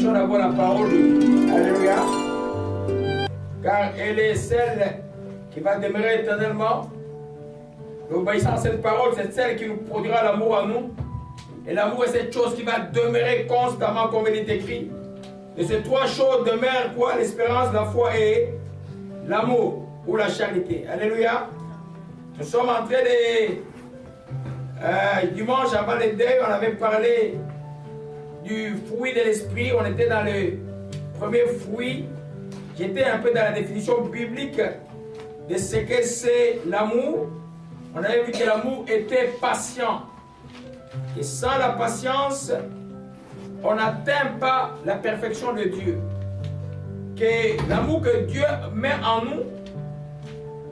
cherchons d'abord la parole. Alléluia. Car elle est celle qui va demeurer éternellement. L'obéissance à cette parole, c'est celle qui nous produira l'amour en nous. Et l'amour est cette chose qui va demeurer constamment, comme il est écrit. Et ces trois choses demeurent quoi? L'espérance, la foi et l'amour ou la charité. Alléluia. Nous sommes en train de... dimanche avant le deuil, on avait parlé du fruit de l'esprit. On était dans le premier fruit. J'étais un peu dans la définition biblique de ce que c'est l'amour. On avait vu que l'amour était patient. Et sans la patience, on n'atteint pas la perfection de Dieu. Que l'amour que Dieu met en nous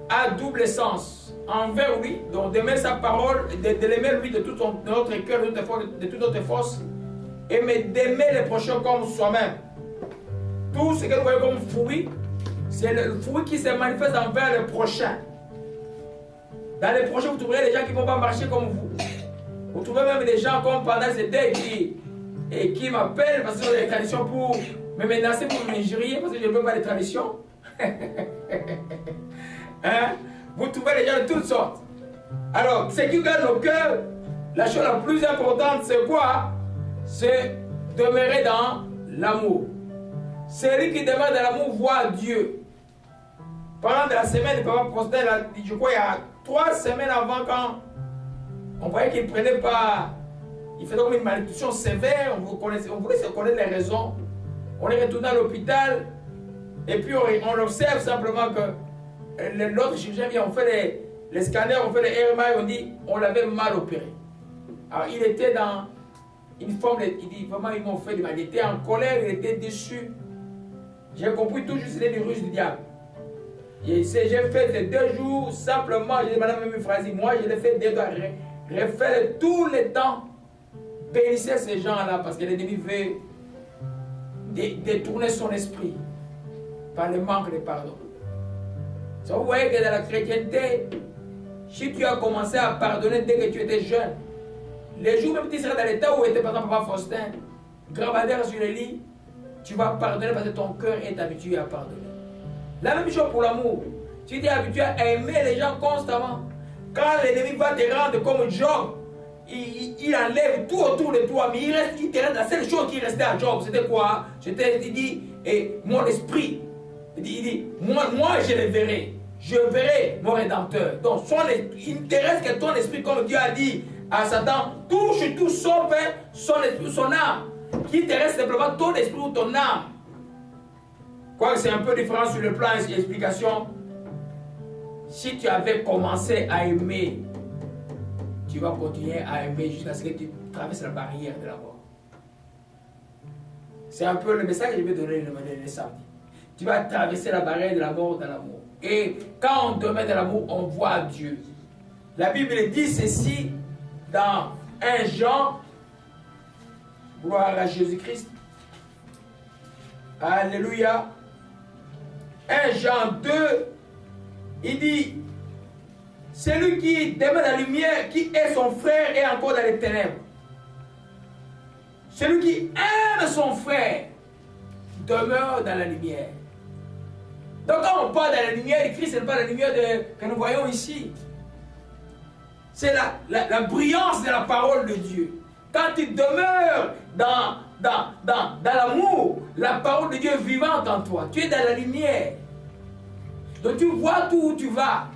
a double sens. Envers lui, donc d'aimer sa parole, de l'aimer lui de tout notre cœur, de toute notre force, et d'aimer les prochains comme soi-même. Tout ce que nous voyons comme fruit, c'est le fruit qui se manifeste envers le prochain. Dans les prochains, vous trouverez des gens qui ne vont pas marcher comme vous. Vous trouvez même des gens comme pendant ces deuils qui m'appellent parce qu'ils ont des traditions pour me menacer, pour m'injurier, parce que je ne veux pas les traditions. Hein? Vous trouvez les gens de toutes sortes. Alors, ce qui gagne nos cœurs, la chose la plus importante, c'est quoi? C'est demeurer dans l'amour. Celui qui demeure dans l'amour voit Dieu. Pendant la semaine, le papa postait, je crois, il y a 3 semaines avant, quand on voyait qu'il ne prenait pas, il faisait comme une malédiction sévère, on voulait se connaître les raisons. On est retourné à l'hôpital, et puis on observe simplement que l'autre chirurgien vient, on fait les scanners, on fait les RMI, on dit on l'avait mal opéré. Alors il était dans une forme, il dit vraiment ils m'ont fait du mal, il était en colère, il était déçu. J'ai compris tout juste c'était du ruse du diable. J'ai fait ces 2 jours simplement, j'ai dit madame Mimi Frazi, moi je l'ai fait 2 doigts, refaire tout le temps, bénissez ces gens-là parce que l'ennemi veut détourner son esprit par le manque de pardon. Vous voyez que dans la chrétienté, si tu as commencé à pardonner dès que tu étais jeune, les jours même tu seras dans l'état où était par exemple Papa Faustin, gravadère sur le lit, tu vas pardonner parce que ton cœur est habitué à pardonner. La même chose pour l'amour. Si tu es habitué à aimer les gens constamment, quand l'ennemi va te rendre comme Job, il enlève tout autour de toi, mais il te reste la seule chose qui restait à Job, c'était quoi? C'était, il dit, mon esprit. Il dit, moi je le verrai. Je verrai mon Rédempteur. Donc, il te reste que ton esprit, comme Dieu a dit à Satan, touche tout sauf son esprit, son âme. Qui te reste simplement ton esprit ou ton âme. Quoique c'est un peu différent sur le plan d'explication. Si tu avais commencé à aimer, tu vas continuer à aimer jusqu'à ce que tu traverses la barrière de la mort. C'est un peu le message que je vais donner le samedi. Tu vas traverser la barrière de la mort dans l'amour. Et quand on demeure dans l'amour, on voit Dieu. La Bible dit ceci dans 1 Jean, gloire à Jésus-Christ. Alléluia. 1 Jean 2, il dit, celui qui demeure dans la lumière, qui est son frère, est encore dans les ténèbres. Celui qui aime son frère demeure dans la lumière. Donc quand on parle de la lumière de Christ, ce n'est pas la lumière que nous voyons ici. C'est la brillance de la parole de Dieu. Quand tu demeures dans l'amour, la parole de Dieu est vivante en toi. Tu es dans la lumière. Donc tu vois tout où tu vas.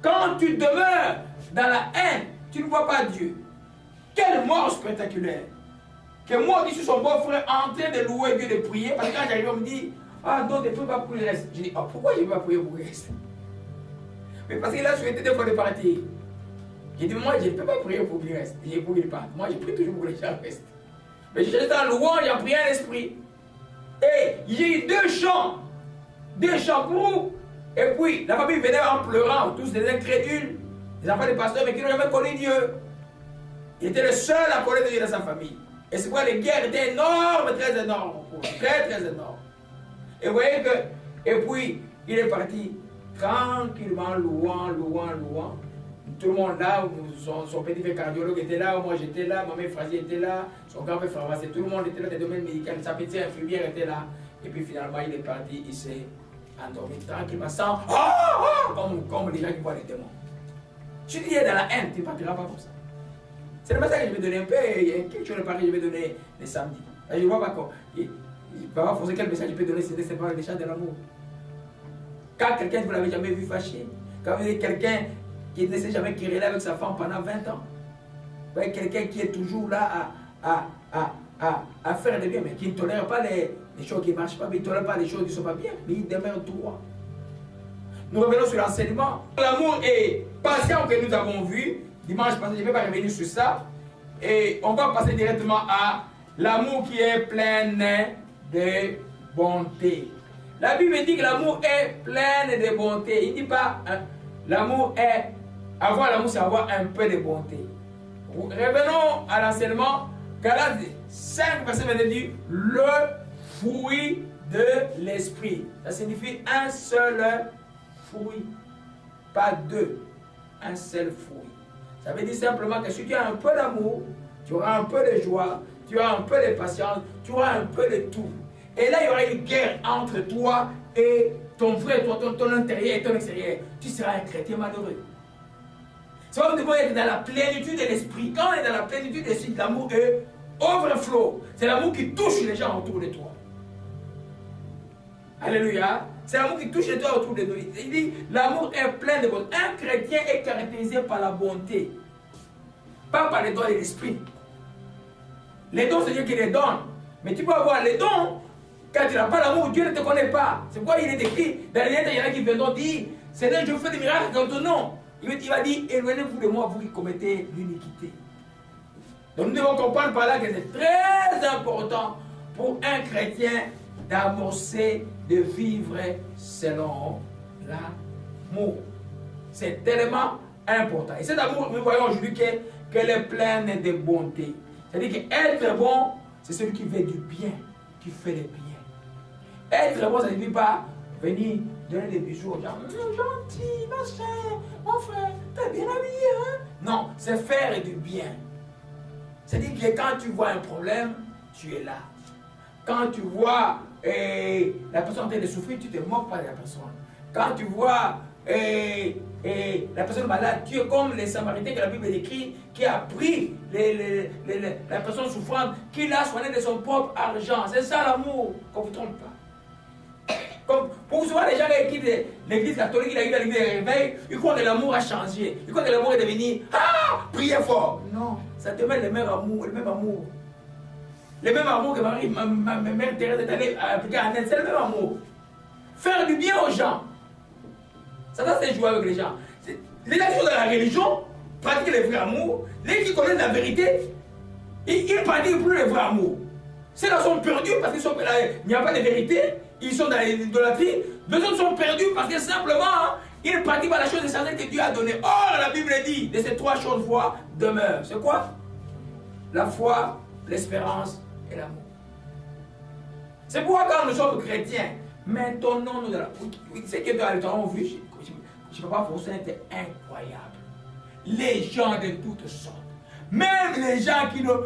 Quand tu demeures dans la haine, tu ne vois pas Dieu. Quelle mort spectaculaire. Que moi qui suis son beau-frère en train de louer Dieu, de prier, parce que quand j'arrive, on me dit, ah non, tu ne peux pas pour le reste. Je dis, ah, pourquoi je ne peux pas prier pour le reste? Mais parce qu'il a souhaité 2 fois de partir. J'ai dit, moi, je ne peux pas prier pour le reste. Je ne prie pas. Moi, je prie toujours pour les gens restent. Mais j'étais dans louange, j'ai prié à l'esprit. Et j'ai eu 2 chants. 2 chants pour. Et puis, la famille venait en pleurant, tous des incrédules, des enfants des pasteurs, mais qui n'ont jamais connu Dieu. Il était le seul à connaître Dieu dans sa famille. Et c'est pourquoi les guerres étaient énormes, très énormes. Très, très énormes. Et vous voyez que, et puis, il est parti tranquillement, louant. tout le monde là, son petit frère cardiologue était là, moi j'étais là, ma mère Frazier était là, son grand-père pharmacien, tout le monde était là, des domaines médicaux, sa petite infirmière était là. Et puis finalement, il est parti, il s'est endormi tranquillement, sans comme les gens qui voient les démons. Si tu es dans la haine, tu ne partiras pas comme ça. C'est le message que je vais donner un peu, il y a quelque chose de pareil, je vais donner les samedis. Je ne vois pas quoi. Il va pas forcer quel message je peux donner, c'est pas le message de l'amour. Quand quelqu'un, vous ne l'avez jamais vu fâché, quand vous avez quelqu'un qui ne s'est jamais querellé avec sa femme pendant 20 ans, vous voyez quelqu'un qui est toujours là à faire le bien, mais qui ne tolère pas les choses qui ne marchent pas, mais il ne tolère pas les choses qui ne sont pas bien, mais il demeure droit. Nous revenons sur l'enseignement. L'amour est patient que nous avons vu. Dimanche passé, je ne vais pas revenir sur ça. Et on va passer directement à l'amour qui est plein de bonté. La Bible dit que l'amour est plein de bonté. Il ne dit pas l'amour est... Avoir l'amour, c'est avoir un peu de bonté. Revenons à l'enseignement. Galates 5, verset 22 dit le fruit de l'esprit. Ça signifie un seul fruit, pas deux, un seul fruit. Ça veut dire simplement que si tu as un peu d'amour, tu auras un peu de joie, tu auras un peu de patience, tu auras un peu de tout. Et là, il y aura une guerre entre toi et ton frère, ton intérieur et ton extérieur. Tu seras un chrétien malheureux. C'est pourquoi nous devons être dans la plénitude de l'esprit. Quand on est dans la plénitude de l'esprit, l'amour est overflow. C'est l'amour qui touche les gens autour de toi. Alléluia. C'est l'amour qui touche les gens autour de toi. Il dit, l'amour est plein de bonté. Un chrétien est caractérisé par la bonté. Pas par les dons de l'esprit. Les dons, c'est Dieu qui les donne. Mais tu peux avoir les dons. Quand tu n'as pas l'amour, Dieu ne te connaît pas. C'est pourquoi il est écrit, dans les lettres, il y en a qui viendront dire, Seigneur, je vous fais des miracles dans ton nom. Il va dire, éloignez-vous de moi, vous qui commettez l'iniquité. Donc nous devons comprendre par là que c'est très important pour un chrétien d'amorcer, de vivre selon l'amour. C'est tellement important. Et cet amour, nous voyons aujourd'hui qu'elle est pleine de bonté. C'est-à-dire qu'être bon, c'est celui qui fait du bien, qui fait le bien. Être bon, ça ne signifie pas venir donner des bisous aux gens. Gentil, ma soeur, mon frère, t'es bien habillé, hein? Non, c'est faire du bien. C'est-à-dire que quand tu vois un problème, tu es là. Quand tu vois la personne en train de souffrir, tu ne te moques pas de la personne. Quand tu vois la personne malade, tu es comme les Samaritains que la Bible décrit, qui a pris la personne souffrante, qui l'a soigné de son propre argent. C'est ça l'amour, qu'on ne vous trompe pas. Comme pour souvent les gens qui quittent l'église catholique, ils arrivent à l'église de réveil, ils croient que l'amour a changé. Ils croient que l'amour est devenu priez fort. Non, ça te met le même amour, le même amour. Le même amour que ma mère Thérèse est allée appliquer à Annette, c'est le même amour. Faire du bien aux gens. Ça c'est jouer avec les gens. Les gens qui sont dans la religion pratiquent le vrai amour. Les qui connaissent la vérité, ils ne pratiquent plus le vrai amour. Ceux-là sont perdus parce qu'il n'y a pas de vérité. Ils sont dans l'idolâtrie. D'autres autres sont perdus parce que simplement, ils ne pratiquent pas la chose essentielle que Dieu a donnée. Or, la Bible dit, de ces trois choses, foi demeure. C'est quoi? La foi, l'espérance et l'amour. C'est pourquoi quand nous sommes chrétiens, maintenons-nous dans la... Ce que nous avons vu, je ne peux pas forcer, c'était incroyable. Les gens de toutes sortes. Même les gens qui n'ont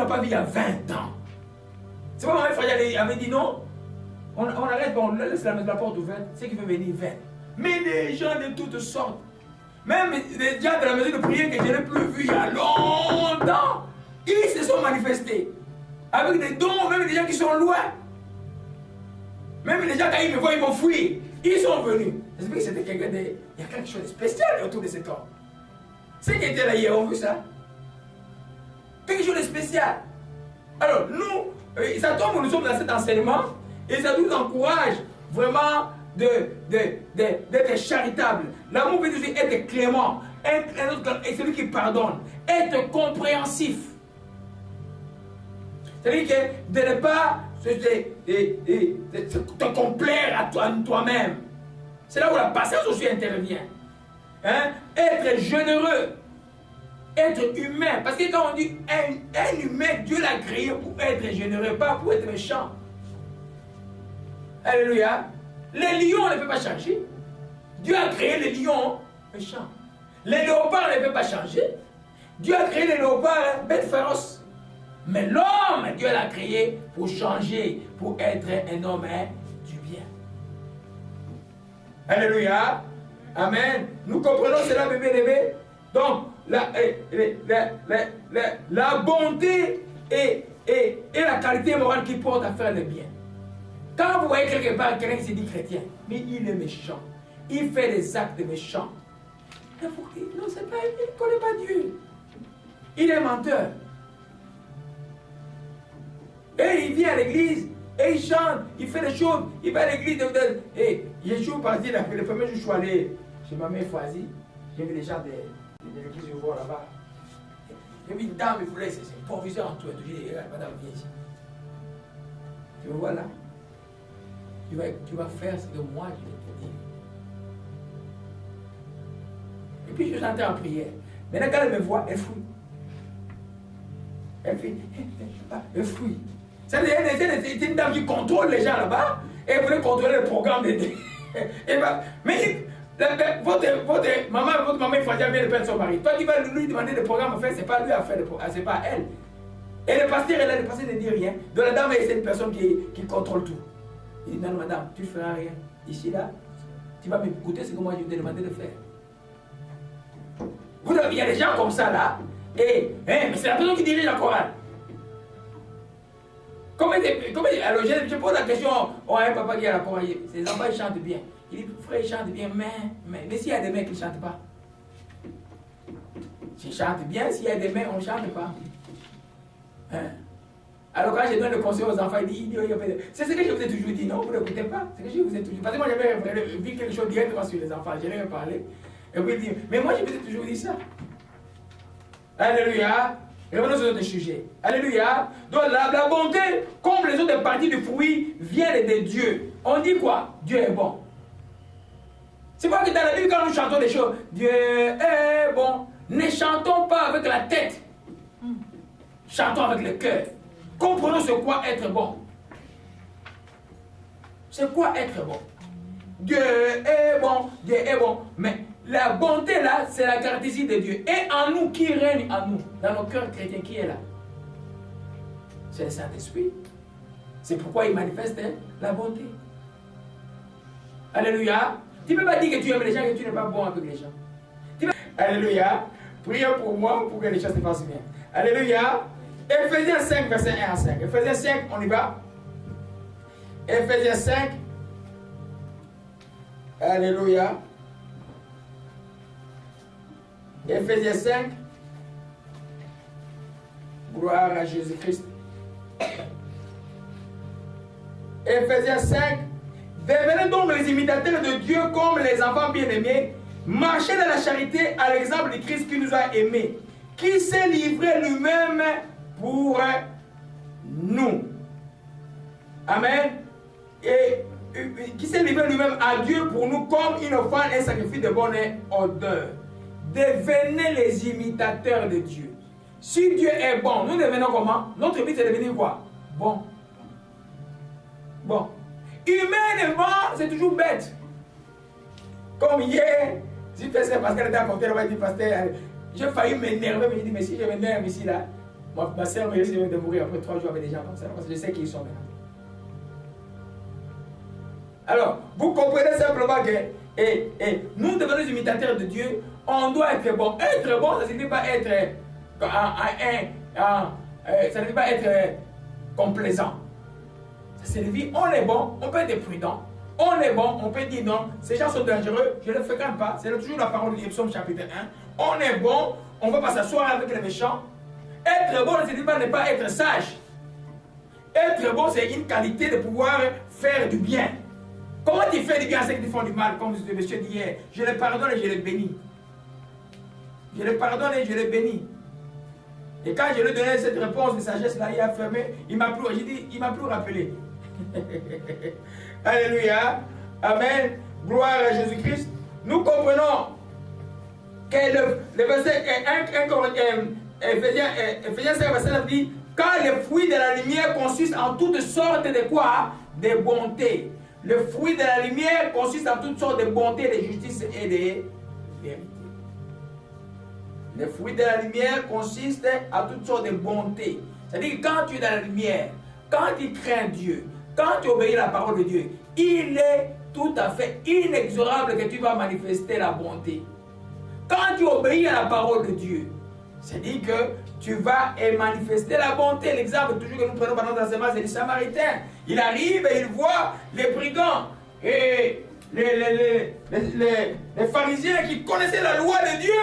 pas vu il y a 20 ans. C'est pourquoi ma frère avait dit non. On arrête, on laisse la porte ouverte, ceux qui veulent venir viennent. Mais les gens de toutes sortes, même les gens de la maison de prière que je n'ai plus vu il y a longtemps, ils se sont manifestés. Avec des dons, même des gens qui sont loin. Même les gens, quand ils me voient, ils vont fuir. Ils sont venus. J'espère que c'était quelqu'un de... Il y a quelque chose de spécial autour de cet homme. Ceux qui étaient là hier ont vu ça. Quelque chose de spécial. Alors, nous, ça tombe où nous sommes dans cet enseignement. Et ça nous encourage vraiment d'être charitable. L'amour veut dire être clément, être celui qui pardonne, être compréhensif. C'est-à-dire que de ne pas te complaire à toi-même. C'est là où la patience aussi intervient. Hein? Être généreux, être humain. Parce que quand on dit un humain, Dieu l'a créé pour être généreux, pas pour être méchant. Alléluia. Les lions ne peuvent pas changer. Dieu a créé les lions méchants. Les léopards ne peuvent pas changer. Dieu a créé les léopards, bêtes féroces. Mais l'homme, Dieu l'a créé pour changer, pour être un homme du bien. Alléluia. Amen. Nous comprenons cela, bébé. Donc, la bonté et la qualité morale qui porte à faire le bien. Quand vous voyez quelque part quelqu'un qui se dit chrétien, mais il est méchant, il fait des actes méchants, non, c'est pas, il ne connaît pas Dieu. Il est menteur. Et il vient à l'église, et il chante, il fait des choses, il va à l'église. Et il est toujours parti, le premier jour, je suis allé chez ma mère Foisy, j'ai vu les gens de l'église du Voir là-bas. J'ai vu une dame, il voulait, c'est un proviseur en tout. Je lui ai dit, madame, viens ici. Tu me vois là? Tu vas faire ce que moi je vais te dire. Et puis je chantais en prière. Maintenant, quand elle me voit, elle fouille. Elle fouille. C'est une dame qui contrôle les gens là-bas. Et elle voulait contrôler le programme de. Mais votre maman il faut vient de perdre son mari. Toi, tu vas lui demander le programme à faire, c'est pas lui à faire le programme, c'est pas elle. Et le pasteur est là, le pasteur ne dit rien. Donc la dame, c'est une personne qui contrôle tout. Il dit, non, madame, tu ne feras rien. Ici, là, tu vas m'écouter ce que moi je t'ai demandé de faire. Il y a des gens comme ça, là. Mais c'est la personne qui dirige la chorale. Alors, je pose la question, un papa qui est à la chorale, ses enfants, ils chantent bien. Il dit, frère, ils chantent bien, mais s'il y a des mecs qui ne chantent pas. S'ils chantent bien, s'il y a des mecs, on ne chante pas. Alors quand je donne le conseil aux enfants, il dit, c'est ce que je vous ai toujours dit, non, vous n'écoutez pas. C'est ce que je vous ai toujours dit. Parce que moi j'avais vu quelque chose directement sur les enfants, je leur ai parlé. Et puis il dit, mais moi je vous ai toujours dit ça. Alléluia. Revenons sur notre sujet. Alléluia. Donc la bonté, comme les autres parties du fruit, vient de Dieu. On dit quoi? Dieu est bon. C'est pas que dans la Bible, quand nous chantons des choses, Dieu est bon. Ne chantons pas avec la tête. Chantons avec le cœur. Comprenons ce quoi être bon. C'est quoi être bon? Dieu est bon, Dieu est bon. Mais la bonté là, c'est la caractéristique de Dieu. Et en nous, qui règne en nous? Dans nos cœurs chrétiens, qui est là? C'est le Saint-Esprit. C'est pourquoi il manifeste la bonté. Alléluia. Tu ne peux pas dire que tu aimes les gens et que tu n'es pas bon avec les gens. Alléluia. Priez pour moi pour que les choses se passent bien. Alléluia. Ephésiens 5, verset 1 à 5. Ephésiens 5, on y va. Ephésiens 5. Alléluia. Ephésiens 5. Gloire à Jésus-Christ. Ephésiens 5. Devenez donc les imitateurs de Dieu comme les enfants bien-aimés. Marchez dans la charité à l'exemple de Christ qui nous a aimés, qui s'est livré lui-même pour nous. Amen. Et qui s'est livré lui-même à Dieu pour nous comme une offrande et un sacrifice de bonne odeur. Devenez les imitateurs de Dieu. Si Dieu est bon, nous devenons comment? Notre but c'est de devenir quoi? Bon. Bon. Humainement, c'est toujours bête. Comme hier, si tu fais ça parce qu'elle était à côté, elle va dire, pasteur, j'ai failli m'énerver, mais je dis, mais si je m'énerve ici, là, ma soeur me risque de mourir après 3 jours avec des gens comme ça, parce que je sais qui ils sont maintenant. Alors, vous comprenez simplement que nous devenons les imitateurs de Dieu, on doit être bon. Être bon, ça ne signifie pas être ça ne veut pas être complaisant. Ça signifie on est bon, on peut être prudent. On est bon, on peut dire non, ces gens sont dangereux, je ne les fréquente pas. C'est toujours la parole de Psaume chapitre 1. On est bon, on ne va pas s'asseoir avec les méchants. Être bon ne signifie pas ne pas être sage. Être bon, c'est une qualité de pouvoir faire du bien. Comment tu fais du bien à ceux qui font du mal, comme le monsieur dit hier? Je les pardonne et je les bénis. Je les pardonne et je les bénis. Et quand je lui ai donné cette réponse de sagesse-là, il a fermé, il m'a plus rappelé. Alléluia. Amen. Gloire à Jésus-Christ. Nous comprenons que le verset Ephésiens 5, verset 9 dit, car le fruit de la lumière consiste en toutes sortes de quoi? De bonté. Le fruit de la lumière consiste en toutes sortes de bonté, de justice et de vérité. Les fruits de la lumière consistent à toutes sortes de bontés. C'est-à-dire que quand tu es dans la lumière, quand tu crains Dieu, quand tu obéis à la parole de Dieu, il est tout à fait inexorable que tu vas manifester la bonté. Quand tu obéis à la parole de Dieu, c'est-à-dire que tu vas manifester la bonté. L'exemple toujours que nous prenons pendant l'enseignement, c'est le Samaritain. Il arrive et il voit les brigands et les pharisiens qui connaissaient la loi de Dieu.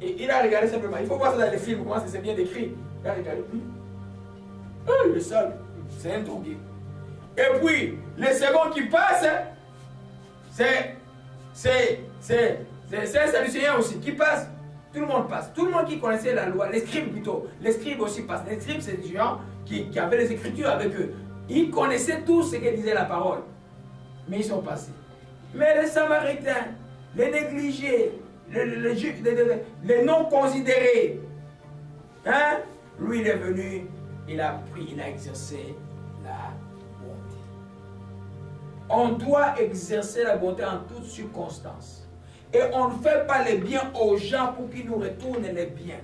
Et il a regardé simplement. Il faut voir ça dans les films, comment c'est bien décrit. Il a regardé. Il est sale. C'est un drogué. Et puis, les seconds qui passent, c'est un Sadducéen aussi qui passe. Tout le monde passe. Tout le monde qui connaissait la loi, les scribes plutôt. Les scribes aussi passent. Les scribes, c'est des gens qui avaient les Écritures avec eux. Ils connaissaient tout ce que disait la parole. Mais ils sont passés. Mais les Samaritains, les négligés, les non considérés, hein? Lui, il est venu, il a pris, il a exercé la bonté. On doit exercer la bonté en toutes circonstances. Et on ne fait pas les biens aux gens pour qu'ils nous retournent les biens.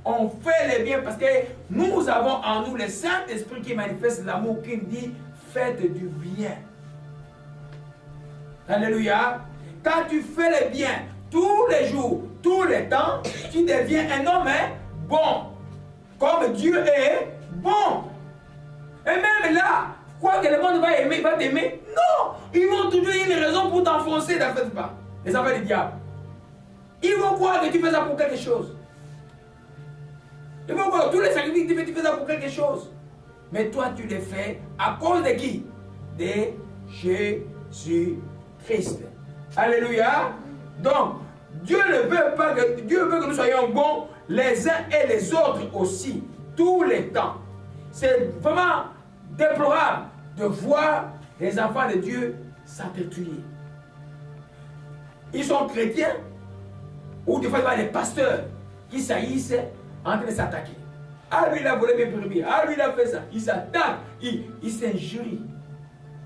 On fait les biens parce que nous avons en nous le Saint-Esprit qui manifeste l'amour, qui nous dit faites du bien. Alléluia. Quand tu fais les biens tous les jours, tous les temps, tu deviens un homme bon. Comme Dieu est bon. Et même là, quoi que le monde va aimer, va t'aimer. Non, ils vont toujours une raison pour t'enfoncer dans cette part. Les enfants du diable. Ils vont croire que tu fais ça pour quelque chose. Ils vont croire que tous les sacrifices que tu fais ça pour quelque chose. Mais toi, tu les fais à cause de qui? De Jésus-Christ. Alléluia. Donc, Dieu ne veut pas que, Dieu veut que nous soyons bons les uns et les autres aussi, tous les temps. C'est vraiment déplorable de voir les enfants de Dieu s'entretuer. Ils sont chrétiens, ou des fois il y a des pasteurs qui saillissent en train de s'attaquer. Ah, lui il a volé mes brebis, ah, lui il a fait ça, il s'attaque, il s'injurie.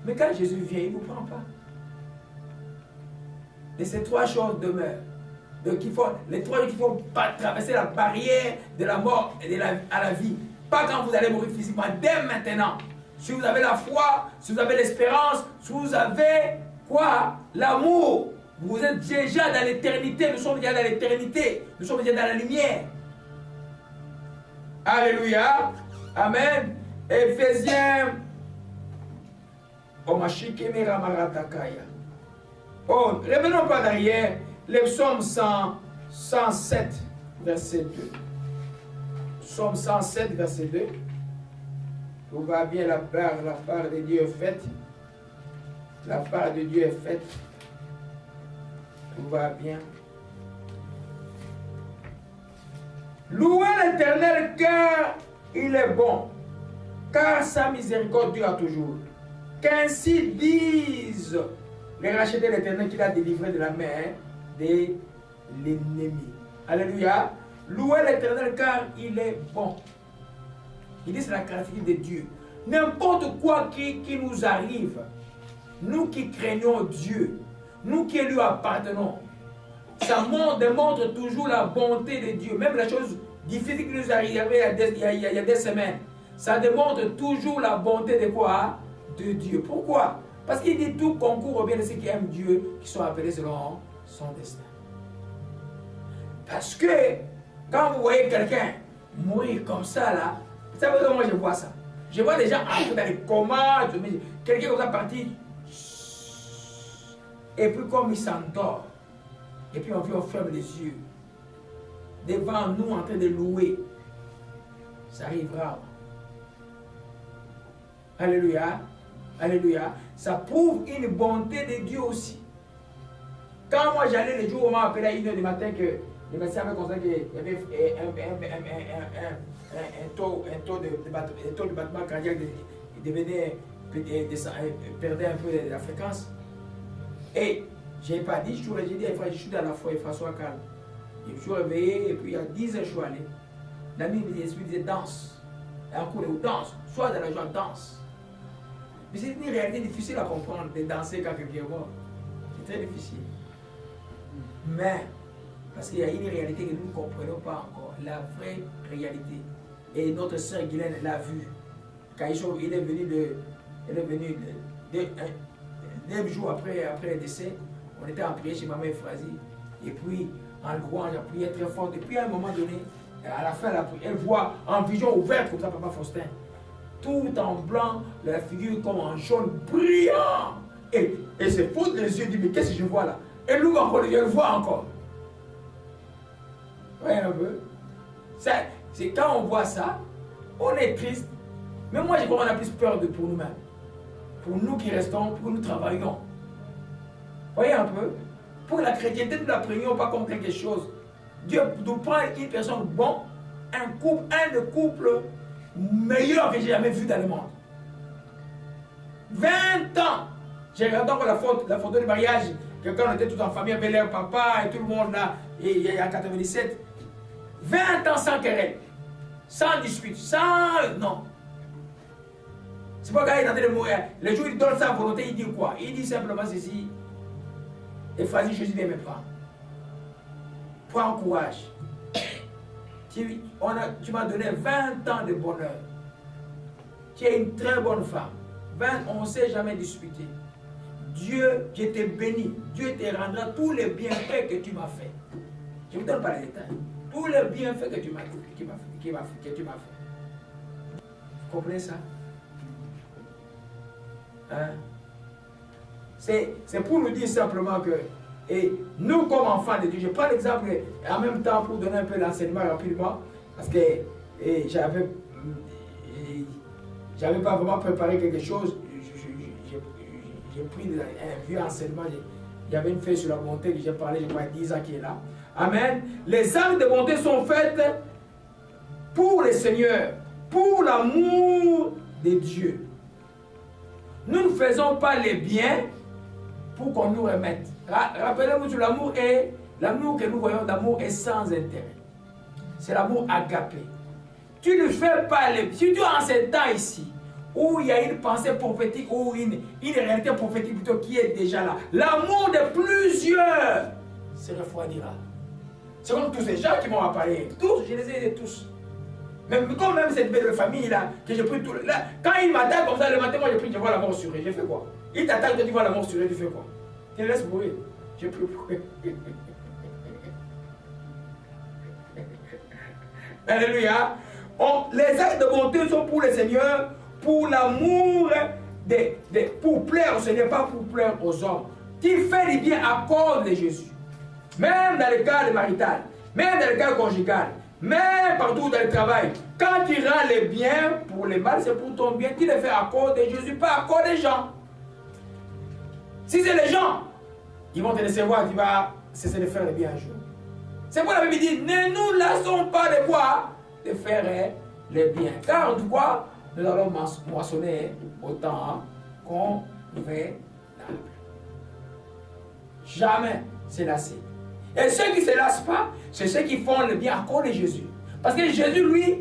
Mais quand Jésus vient, il ne vous prend pas. Et ces trois choses demeurent. Donc, les trois qui font traverser la barrière de la mort et à la vie. Pas quand vous allez mourir physiquement, dès maintenant. Si vous avez la foi, si vous avez l'espérance, si vous avez quoi? L'amour. Vous êtes déjà dans l'éternité. Nous sommes déjà dans l'éternité. Nous sommes déjà dans la lumière. Alléluia. Amen. Éphésiens. Oh, revenons pas derrière. Le psaume 107, verset 2. Psaume 107, verset 2. Tout va bien, la part de Dieu est faite. La part de Dieu est faite. Tout va bien. Louez l'Éternel car il est bon, car sa miséricorde dure toujours. Qu'ainsi disent les rachetés de l'Éternel qu'il a délivré de la main de l'ennemi. Alléluia. Louez l'Éternel car il est bon. Il dit c'est la caractéristique de Dieu. N'importe quoi qui nous arrive, nous qui craignons Dieu, nous qui lui appartenons, ça démontre toujours la bonté de Dieu. Même la chose difficile qui nous arrive il y a des semaines, ça démontre toujours la bonté de quoi? De Dieu. Pourquoi? Parce qu'il dit tout concourt au bien de ceux qui aiment Dieu, qui sont appelés selon son destin. Parce que quand vous voyez quelqu'un mourir comme ça là, vous savez comment je vois ça? Je vois des gens entrer dans les comas, quelqu'un comme ça parti, et puis comme il s'endort, et puis on ferme les yeux, devant nous en train de louer, ça arrivera. Alléluia. Alléluia. Ça prouve une bonté de Dieu aussi. Quand moi j'allais le jour où on m'a appelé à 1h du matin que le médecin avait constaté qu'il y avait un taux de battement cardiaque perdait un peu de la fréquence. Et je n'ai pas dit, j'ai dit, je suis dans la foi, François calme. Je me suis réveillé et puis il y a 10 heures je suis allé. L'ami me disait danse. Un coup de danse, soit dans la joie, danse. Mais c'est une réalité difficile à comprendre de danser quand quelqu'un est mort. C'est très difficile. Mais Parce qu'il y a une réalité que nous ne comprenons pas encore. La vraie réalité. Et notre sœur Guylaine l'a vu. Quand il est venu 9 jours après le décès, on était en prière chez ma mère Frasie. Et puis, en louange, la prière très forte. Et puis, à un moment donné, à la fin de la prière, elle voit en vision ouverte, comme ça, Papa Faustin, tout en blanc, la figure comme en jaune, brillant. Et c'est fou les yeux, dit, mais qu'est-ce que je vois là? Elle loue encore les yeux, elle voit encore. Voyez un peu? C'est quand on voit ça, on est triste. Mais moi, je crois qu'on a plus peur pour nous-mêmes. Pour nous qui restons, pour nous travaillons. Voyez un peu? Pour la chrétienté, nous ne la prenions pas comme quelque chose. Dieu nous prend une personne bon, un des couples meilleurs que j'ai jamais vu dans le monde. 20 ans! J'ai regardé encore la photo du mariage, que quand on était tous en famille avec leur papa et tout le monde là, et il y a 97. 20 ans sans querelle, sans dispute, sans... Non. C'est pas quand il est en train de mourir. Le jour où il donne sa volonté, il dit quoi? Il dit simplement ceci. Et Frasie, Jésus vient me prendre. Prends courage. Tu m'as donné 20 ans de bonheur. Tu es une très bonne femme. On ne s'est jamais disputé. Dieu, je t'ai béni. Dieu te rendra tous les bienfaits que tu m'as fait. Je ne vous donne pas les détails. Tous les bienfaits que tu m'as fait. Vous comprenez ça? Hein? C'est pour nous dire simplement que, et nous comme enfants de Dieu, je prends l'exemple en même temps pour donner un peu l'enseignement rapidement, parce que j'avais pas vraiment préparé quelque chose. J'ai pris un vieux enseignement, il y avait une feuille sur la bonté que j'ai parlé, je crois, 10 ans qui est là. Amen. Les actes de bonté sont faits pour le Seigneur, pour l'amour de Dieu. Nous ne faisons pas les biens pour qu'on nous remette. Rappelez-vous que l'amour que nous voyons d'amour est sans intérêt. C'est l'amour agapé. Tu ne fais pas les biens. Si tu es en ce temps ici, où il y a une pensée prophétique, ou une réalité prophétique plutôt qui est déjà là, l'amour de plusieurs se refroidira. C'est comme tous ces gens qui m'ont appelé. Tous, je les ai aidés tous. Même cette belle famille là, que j'ai pris tout. Là, quand il m'attaque comme ça le matin, moi j'ai pris, je vois la mort sur eux. J'ai fait quoi? Il t'attaque, tu vois la mort sur eux, tu fais quoi? Tu les laisses mourir. J'ai pris pour eux. Alléluia. Les actes de bonté sont pour le Seigneur, pour l'amour, pour plaire au Seigneur, pas pour plaire aux hommes. Qui fait du bien à cause de Jésus. Même dans le cadre marital, même dans le cadre conjugal, même partout dans le travail. Quand tu rends les biens pour les mal, c'est pour ton bien. Tu le fais à cause de Jésus, pas à cause des gens. Si c'est les gens, ils vont te laisser voir, tu vas cesser de faire le bien un jour. C'est pourquoi la Bible dit, ne nous lassons pas de quoi? De faire le bien. Car en tout cas, nous allons moissonner autant qu'on fait l'arbre. Jamais se lasser. Et ceux qui ne se lassent pas, c'est ceux qui font le bien à cause de Jésus. Parce que Jésus, lui,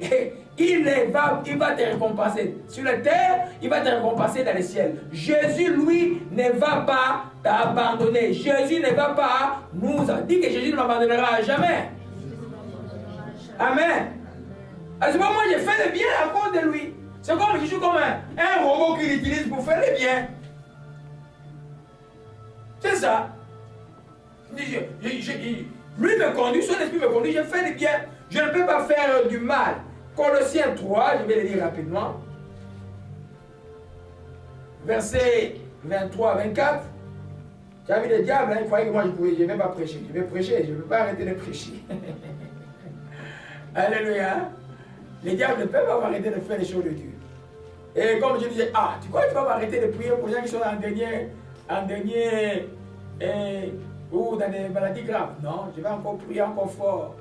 il va te récompenser. Sur la terre, il va te récompenser dans le ciel. Jésus, lui, ne va pas t'abandonner. Jésus ne va pas nous dire que Jésus ne m'abandonnera jamais. Amen. À ce moment, j'ai fait le bien à cause de lui. C'est comme je suis comme un robot qu'il utilise pour faire le bien. C'est ça. Lui me conduit, son esprit me conduit, je fais le bien. Je ne peux pas faire du mal. Colossiens 3, je vais le lire rapidement. Verset 23-24. J'avais le diable, il croyait que moi je ne vais pas prêcher. Je vais prêcher, je ne peux pas arrêter de prêcher. Alléluia. Les diables ne peuvent pas m'arrêter de faire les choses de Dieu. Et comme je disais, tu crois que tu vas m'arrêter de prier pour les gens qui sont en dernier ou dans des maladies graves? Non, je vais encore prier encore fort.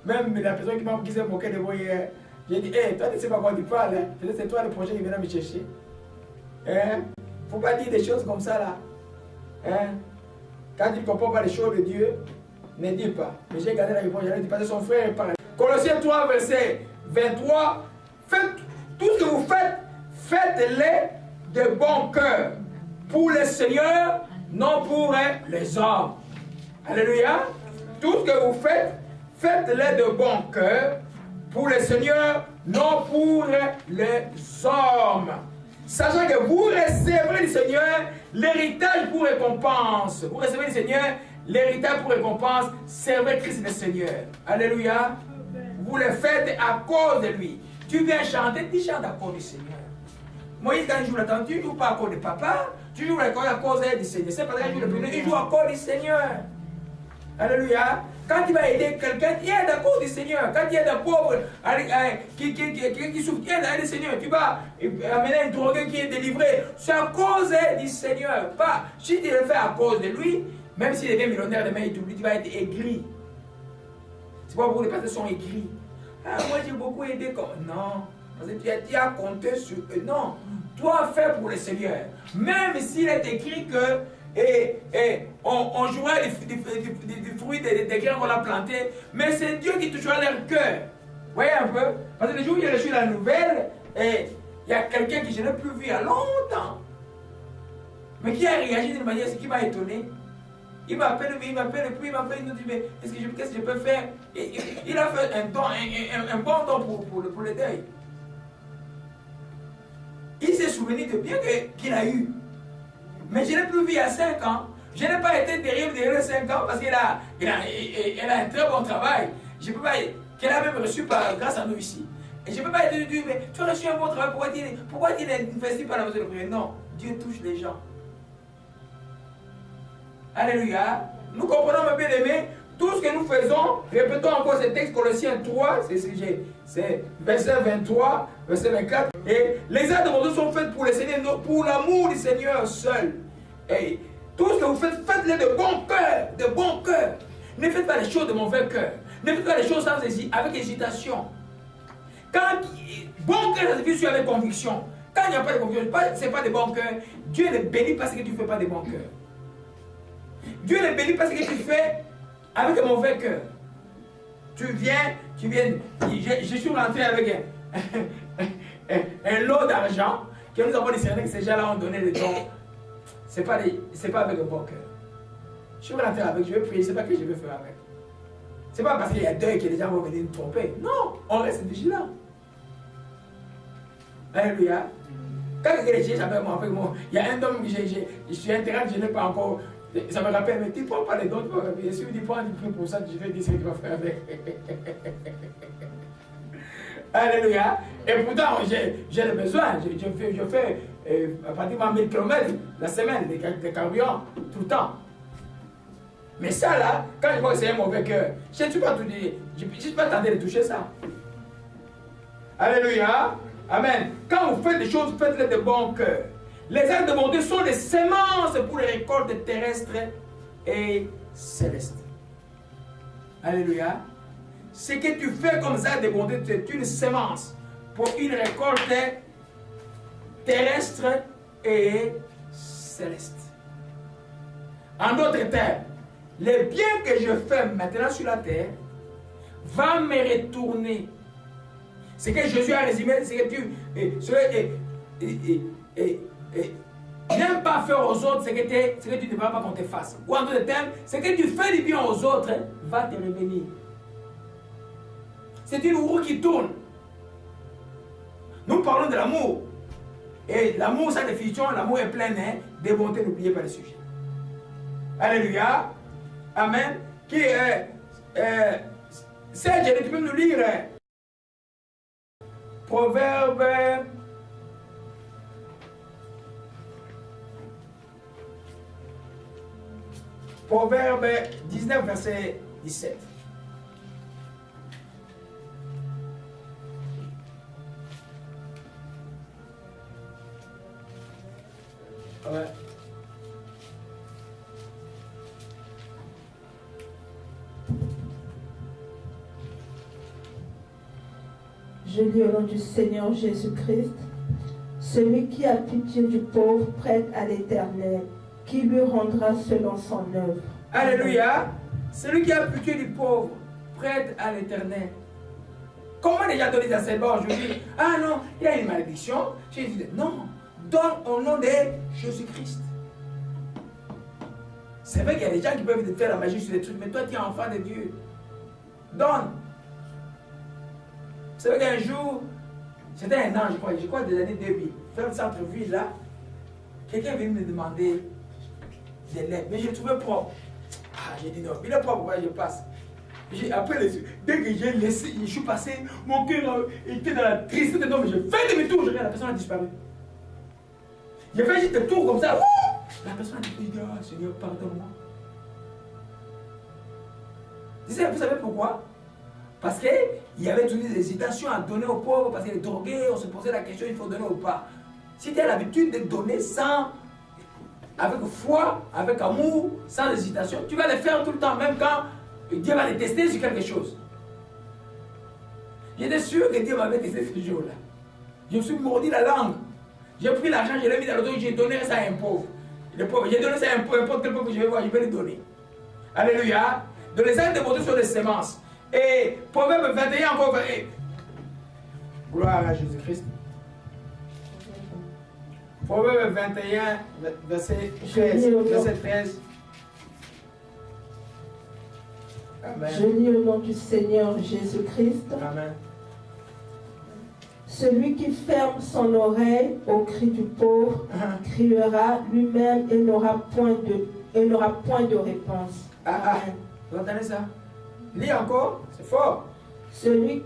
Même la personne qui s'est moquée de moi hier, j'ai dit, toi tu ne sais pas quoi tu parles, hein? Peut-être c'est toi le prochain qui vient me chercher. Il ne faut pas dire des choses comme ça là. Quand tu ne comprends pas les choses de Dieu, ne dis pas. Mais j'ai gardé la réponse, j'allais dire parce que son frère parle. Colossiens 3, verset 23. Faites tout ce que vous faites, faites-le de bon cœur. Pour le Seigneur, non pour les hommes. Alléluia. tout ce que vous faites, faites-le de bon cœur pour le Seigneur, non pour les hommes. Sachant que vous recevrez du Seigneur l'héritage pour récompense. Vous recevez du Seigneur l'héritage pour récompense. Servez Christ le Seigneur. Alléluia. Vous le faites à cause de lui. Tu viens chanter, tu chantes à cause du Seigneur. Moïse, quand il joue la tu ne joues pas à cause de papa, tu joues à cause du Seigneur. C'est parce qu'il joue le piano, il joue à cause du Seigneur. Alléluia. Quand il va aider quelqu'un, il aide à cause du Seigneur. Quand il aide un pauvre qui souffre, il aide à le Seigneur. Tu vas amener un drogué qui est délivré. C'est à cause du Seigneur. Pas si tu le fais à cause de lui, même s'il devient millionnaire demain, il t'oublie, tu vas être aigri. C'est pas beaucoup de personnes sont aigris. Ah, moi j'ai beaucoup aidé comme. Non. Parce que tu as compté sur eux. Non. Toi, fais pour le Seigneur. Même s'il est écrit que on jouera des fruits des grains qu'on a plantés, mais c'est Dieu qui touchera leur cœur. Vous voyez un peu? Parce que le jour où il a reçu la nouvelle, il y a quelqu'un que je n'ai plus vu il y a longtemps, mais qui a réagi d'une manière qui m'a étonné. Il m'appelle, et puis il nous dit, mais qu'est-ce que je peux faire? Il a fait un bon don pour le deuil. Il s'est souvenu de bien qu'il a eu. Mais je ne l'ai plus vu il y a 5 ans. Je n'ai pas été terrible derrière les 5 ans parce qu'elle a un très bon travail. Je peux pas, qu'elle a même reçu grâce à nous ici. Et je ne peux pas dire, mais tu as reçu un bon travail, pourquoi tu n'investis pas dans la maison de prière? Non, Dieu touche les gens. Alléluia. Nous comprenons, mes bien-aimés, tout ce que nous faisons, répétons encore ce texte, Colossiens 3, c'est verset 23, verset 24. Et les actes de mon Dieu sont faits pour le Seigneur, pour l'amour du Seigneur seul. Et tout ce que vous faites, faites-le de bon cœur, de bon cœur. Ne faites pas les choses de mauvais cœur. Ne faites pas les choses avec hésitation. Quand bon cœur, ça signifie avec conviction. Quand il n'y a pas de conviction, ce n'est pas de bon cœur. Dieu le bénit parce que tu ne fais pas de bon cœur. Dieu le bénit parce que tu fais avec un mauvais cœur. Tu viens, je suis rentré avec un lot d'argent que nous avons discerné que ces gens-là ont donné des dons. Ce n'est pas avec un bon cœur. Je suis rentré avec, je vais prier, ce n'est pas que je vais faire avec. Ce n'est pas parce qu'il y a deuil que les gens vont venir nous tromper. Non, on reste vigilant. Alléluia. Quand j'ai avec moi, il y a un homme que je suis intéressé, je n'ai pas encore. Ça me rappelle, mais tu ne prends pas les dons, tu vas bien sûr, tu prends du prix pour ça, je vais dire ce que tu vas faire avec. Alléluia. Et pourtant, j'ai le besoin. Je fais pratiquement 1000 km la semaine de carburant, tout le temps. Mais ça là, quand je vois que c'est un mauvais cœur, je ne suis pas tout dit, je ne suis pas tenté de toucher ça. Alléluia. Amen. Quand vous faites des choses, faites-les de bon cœur. Les actes de mon Dieu sont des semences pour les récoltes terrestres et célestes. Alléluia. Ce que tu fais comme ça de mon Dieu, c'est une semence pour une récolte terrestre et céleste. En d'autres termes, le bien que je fais maintenant sur la terre va me retourner. Ce que Jésus a résumé, c'est que tu n'aime pas faire aux autres ce que tu ne veux pas qu'on te fasse. Ou en d'autres termes, ce que tu fais du bien aux autres va te revenir. C'est une roue qui tourne. Nous parlons de l'amour. Et l'amour, sa définition, l'amour est plein de bonté, n'oubliez pas le sujet. Alléluia. Amen. Serge, tu peux nous lire Proverbe 19, verset 17. Ouais. Je lis au nom du Seigneur Jésus-Christ. Celui qui a pitié du pauvre prête à l'Éternel, qui lui rendra selon son œuvre. Alléluia. Celui qui a pitié du pauvre prête à l'Éternel. Comment déjà donner à ces bords aujourd'hui? Ah non, il y a une malédiction. Je dis non, donne au nom de Jésus-Christ. C'est vrai qu'il y a des gens qui peuvent te faire la magie sur des trucs, mais toi tu es enfant de Dieu. Donne. C'est vrai qu'un jour, c'était un an, je crois des années 2000, faire le centre-ville là, quelqu'un est venu me demander des lettres, mais je le trouvais propre. Ah, j'ai dit non, il est propre, ouais, je passe. Après, dès que j'ai laissé, je suis passé, mon cœur était dans la tristesse, non, mais je fais demi-tour, je regarde, la personne a disparu. J'ai fait juste un tour comme ça, la personne a dit, ah, Seigneur, pardonne-moi. Vous savez pourquoi? Parce qu'il y avait toutes les hésitations à donner aux pauvres, parce qu'il est drogué, on se posait la question, il faut donner ou pas. Si tu as l'habitude de donner sans, avec foi, avec amour, sans hésitation, tu vas le faire tout le temps, même quand Dieu va les tester sur quelque chose. J'étais sûr que Dieu m'avait testé ce jour-là. Je me suis mordu la langue. J'ai pris l'argent, je l'ai mis dans le dos, j'ai donné ça à un pauvre. Le pauvre, j'ai donné ça à un pauvre, n'importe quel pauvre que je vais voir, je vais le donner. Alléluia. Donc les actes de beauté sont des semences. Et Proverbe 21 encore. Gloire à Jésus-Christ. Proverbe 21, verset 13. Amen. Je lis au nom du Seigneur Jésus-Christ. Amen. Celui qui ferme son oreille au cri du pauvre criera lui-même et n'aura point de réponse. Amen. Vous entendez ça? Lis encore, c'est fort. Celui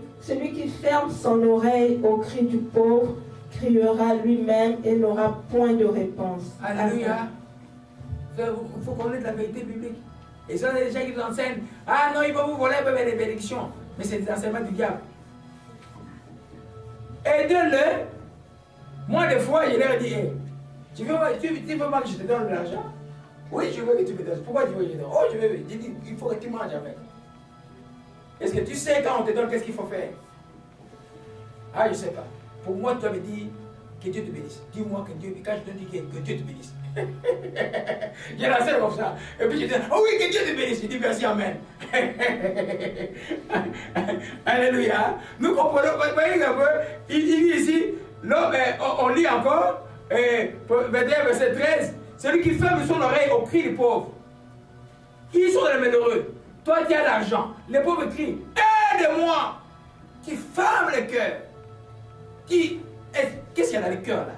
qui ferme son oreille au cri du pauvre criera lui-même et n'aura point de réponse. Alléluia. Il faut connaître la vérité biblique. Et ça, les gens qui vous enseignent, ah non, il va vous voler les bénédictions. Mais c'est des enseignements du diable. Aidez-le. Moi, des fois, je leur ai dit, hey, tu veux pas que je te donne de l'argent? Oui, je veux que tu me donnes. Pourquoi tu veux que je te donne? Oh, je veux. J'ai dit, il faut que tu manges avec. Est-ce que tu sais quand on te donne, qu'est-ce qu'il faut faire? Ah, je ne sais pas. Pour moi, tu avais dit que Dieu te bénisse. Dis-moi que Dieu, quand je te dis que Dieu te bénisse. J'ai lancé comme ça. Et puis je dis, oh oui, que Dieu te bénisse. Je dis merci, amen. Alléluia. Nous comprenons, voyez un peu, il dit ici, là, on lit encore, 21, verset 13, celui qui ferme son oreille au cri du pauvre. Qui sont les malheureux? Toi, tu as l'argent. Les pauvres crient, aide-moi. Tu fermes le cœur. Qu'est-ce qu'il y a dans le cœur là?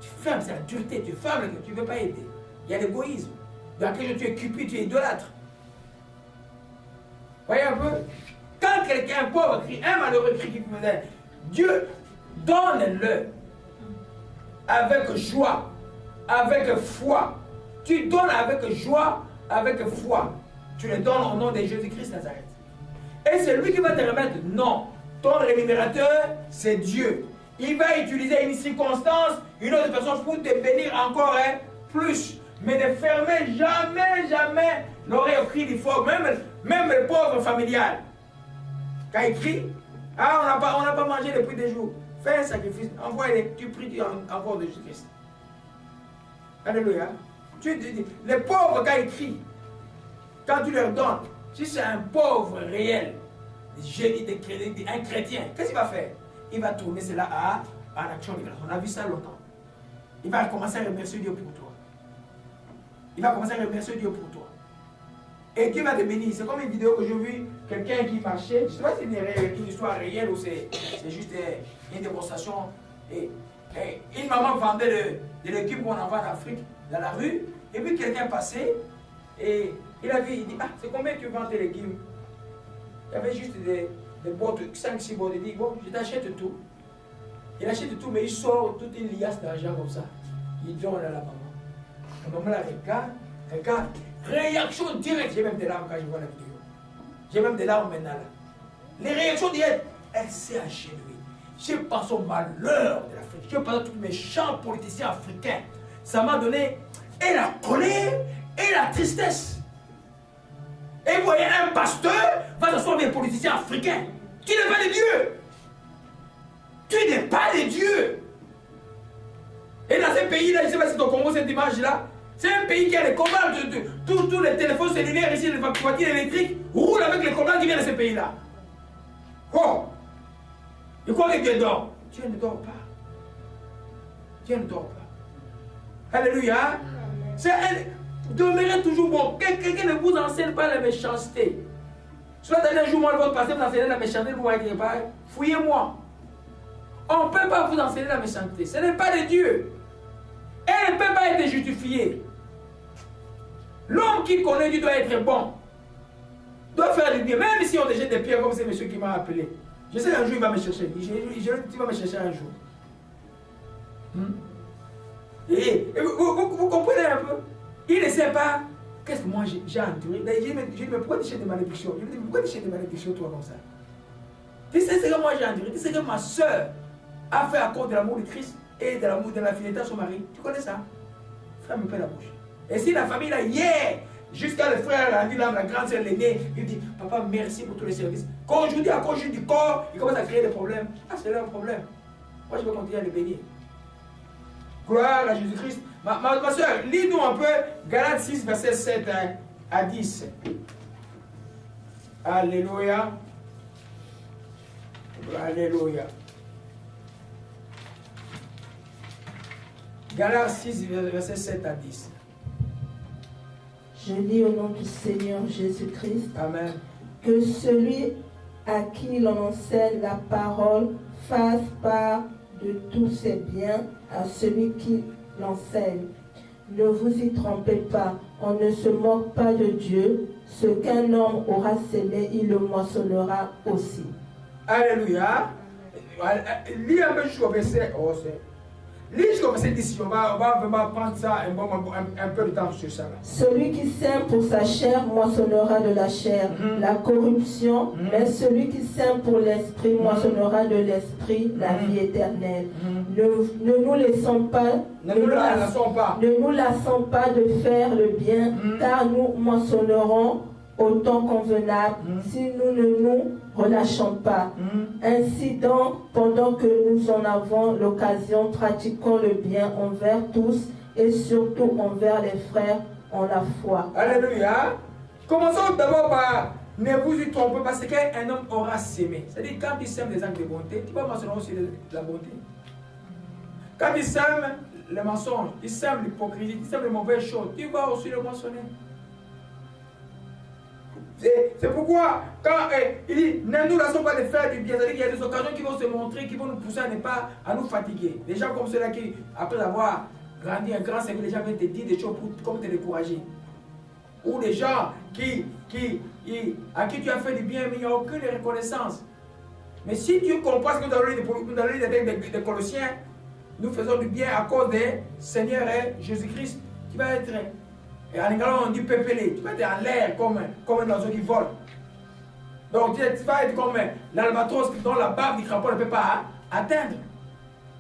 Tu fermes, c'est la dureté, tu fermes le cœur, tu ne veux pas aider. Il y a l'égoïsme. Dans quel jour tu es cupide, tu es idolâtre. Voyez un peu? Quand quelqu'un pauvre crie, un malheureux crie qui me dit, Dieu, donne-le avec joie, avec foi. Tu donnes avec joie, avec foi. Tu le donnes au nom de Jésus-Christ Nazareth. Et c'est lui qui va te remettre. Non. Ton rémunérateur, c'est Dieu. Il va utiliser une circonstance, une autre personne pour te bénir encore plus. Mais ne fermez jamais l'oreille au cri du fort. Même le pauvre familial. Quand il crie, ah, on n'a pas mangé depuis des jours. Fais un sacrifice. Tu pries encore de Jésus-Christ. Alléluia. Les pauvres, quand ils crient, quand tu leur donnes, si c'est un pauvre réel, un chrétien, qu'est-ce qu'il va faire? Il va tourner cela en action de grâce. On a vu ça longtemps. Il va commencer à remercier Dieu pour toi. Il va commencer à remercier Dieu pour toi. Et Dieu va te bénir. C'est comme une vidéo que j'ai vue, quelqu'un qui marchait. Je ne sais pas si c'est une histoire réelle ou c'est juste une démonstration. Et une maman vendait des légumes qu'on envoie en Afrique, dans la rue. Et puis quelqu'un passait et il dit, ah, c'est combien tu vends tes légumes? Il y avait juste des boîtes, 5-6 boîtes. Il dit, bon, je t'achète tout. Il achète tout, mais il sort toute une liasse d'argent comme ça. Il donne à la maman. La maman la regarde. Réaction directe. J'ai même des larmes quand je vois la vidéo. J'ai même des larmes maintenant là. Les réactions directes. Elle s'est agenouillée. Je pense au malheur de l'Afrique. Je pense à tous mes méchants politiciens africains. Ça m'a donné et la colère et la tristesse. Et vous voyez, un pasteur va s'asseoir avec les politiciens africains. Tu n'es pas de Dieu. Tu n'es pas de Dieu. Et dans ce pays-là, je ne sais pas si tu as Congo cette image-là, c'est un pays qui a les combats, tous les téléphones cellulaires ici, les voitures électriques, roulent avec les combats qui viennent de ce pays-là. Oh! Et quoi que Dieu dort? Dieu ne dort pas. Dieu ne dort pas. Alléluia. Demeurez toujours bon. Quelqu'un ne vous enseigne pas la méchanceté. Soit un jour, moi, votre pasteur vous enseigne la méchanceté, vous voyez quelque part. Fouillez-moi. On ne peut pas vous enseigner la méchanceté. Ce n'est pas de Dieu. Elle ne peut pas être justifiée. L'homme qui connaît Dieu doit être bon. Doit faire du bien. Même si on déjette des pierres comme ce monsieur qui m'a appelé. Je sais qu'un jour il va me chercher. Il va me chercher un jour. Et vous comprenez un peu? Il ne sait pas qu'est-ce que moi j'ai enduré. Je lui dis, mais pourquoi tu cherches des malédictions? Je lui dis, pourquoi tu cherches des malédictions toi comme ça? Tu sais ce que moi j'ai enduré. Tu sais ce que ma soeur a fait à cause de l'amour de Christ et de l'amour de la fidélité à son mari. Tu connais ça? Ferme un peu la bouche. Et si la famille là, hier, jusqu'à le frère, la grande soeur, l'aîné, il dit, papa, merci pour tous les services. Quand je dis à cause du corps, il commence à créer des problèmes. Ah, c'est là un problème. Moi, je vais continuer à le bénir. Gloire à Jésus-Christ. Ma soeur, lis-nous un peu Galates 6, verset 7 à 10. Alléluia. Alléluia. Galates 6, verset 7 à 10. Je lis au nom du Seigneur Jésus-Christ. Amen. Que celui à qui l'on enseigne la parole fasse part de tous ses biens à celui qui l'enseigne. Ne vous y trompez pas, on ne se moque pas de Dieu. Ce qu'un homme aura sémé, il le moissonnera aussi. Alléluia. Lis un peu jusqu'au verset. Lis jusqu'au verset 10. On va vraiment prendre ça un peu de temps sur ça. Là. Celui qui sème pour sa chair moissonnera de la chair, la corruption, mais celui qui sème pour l'esprit moissonnera de l'esprit la vie éternelle. Ne nous lassons pas de faire le bien, car nous moissonnerons au temps convenable si nous ne nous relâchons pas. Ainsi donc, pendant que nous en avons l'occasion, pratiquons le bien envers tous et surtout envers les frères en la foi. Alléluia. Commençons d'abord par ne vous y trompez pas, c'est qu'un homme aura sémé. C'est-à-dire quand tu sèmes des actes de bonté, tu vas mentionner aussi la bonté. Quand tu sèmes le mensonge, tu sèmes l'hypocrisie, tu sèmes les mauvaises choses, tu vas aussi le mentionner. C'est pourquoi, quand il dit, ne nous laissons pas de faire du bien, c'est-à-dire qu'il y a des occasions qui vont se montrer, qui vont nous pousser à ne pas à nous fatiguer. Des gens comme ceux-là qui, après avoir grandi un grand service, les gens viennent te dire des choses pour te décourager. Ou des gens à qui tu as fait du bien, mais il n'y a aucune reconnaissance. Mais si tu comprends ce que nous allons lire des Colossiens, nous faisons du bien à cause de Seigneur et Jésus-Christ, qui va être. Et en anglais, on dit pépélé. Tu vas être en l'air comme un oiseau qui vole. Donc tu vas être comme l'albatros dont la bave du crapaud ne peut pas atteindre.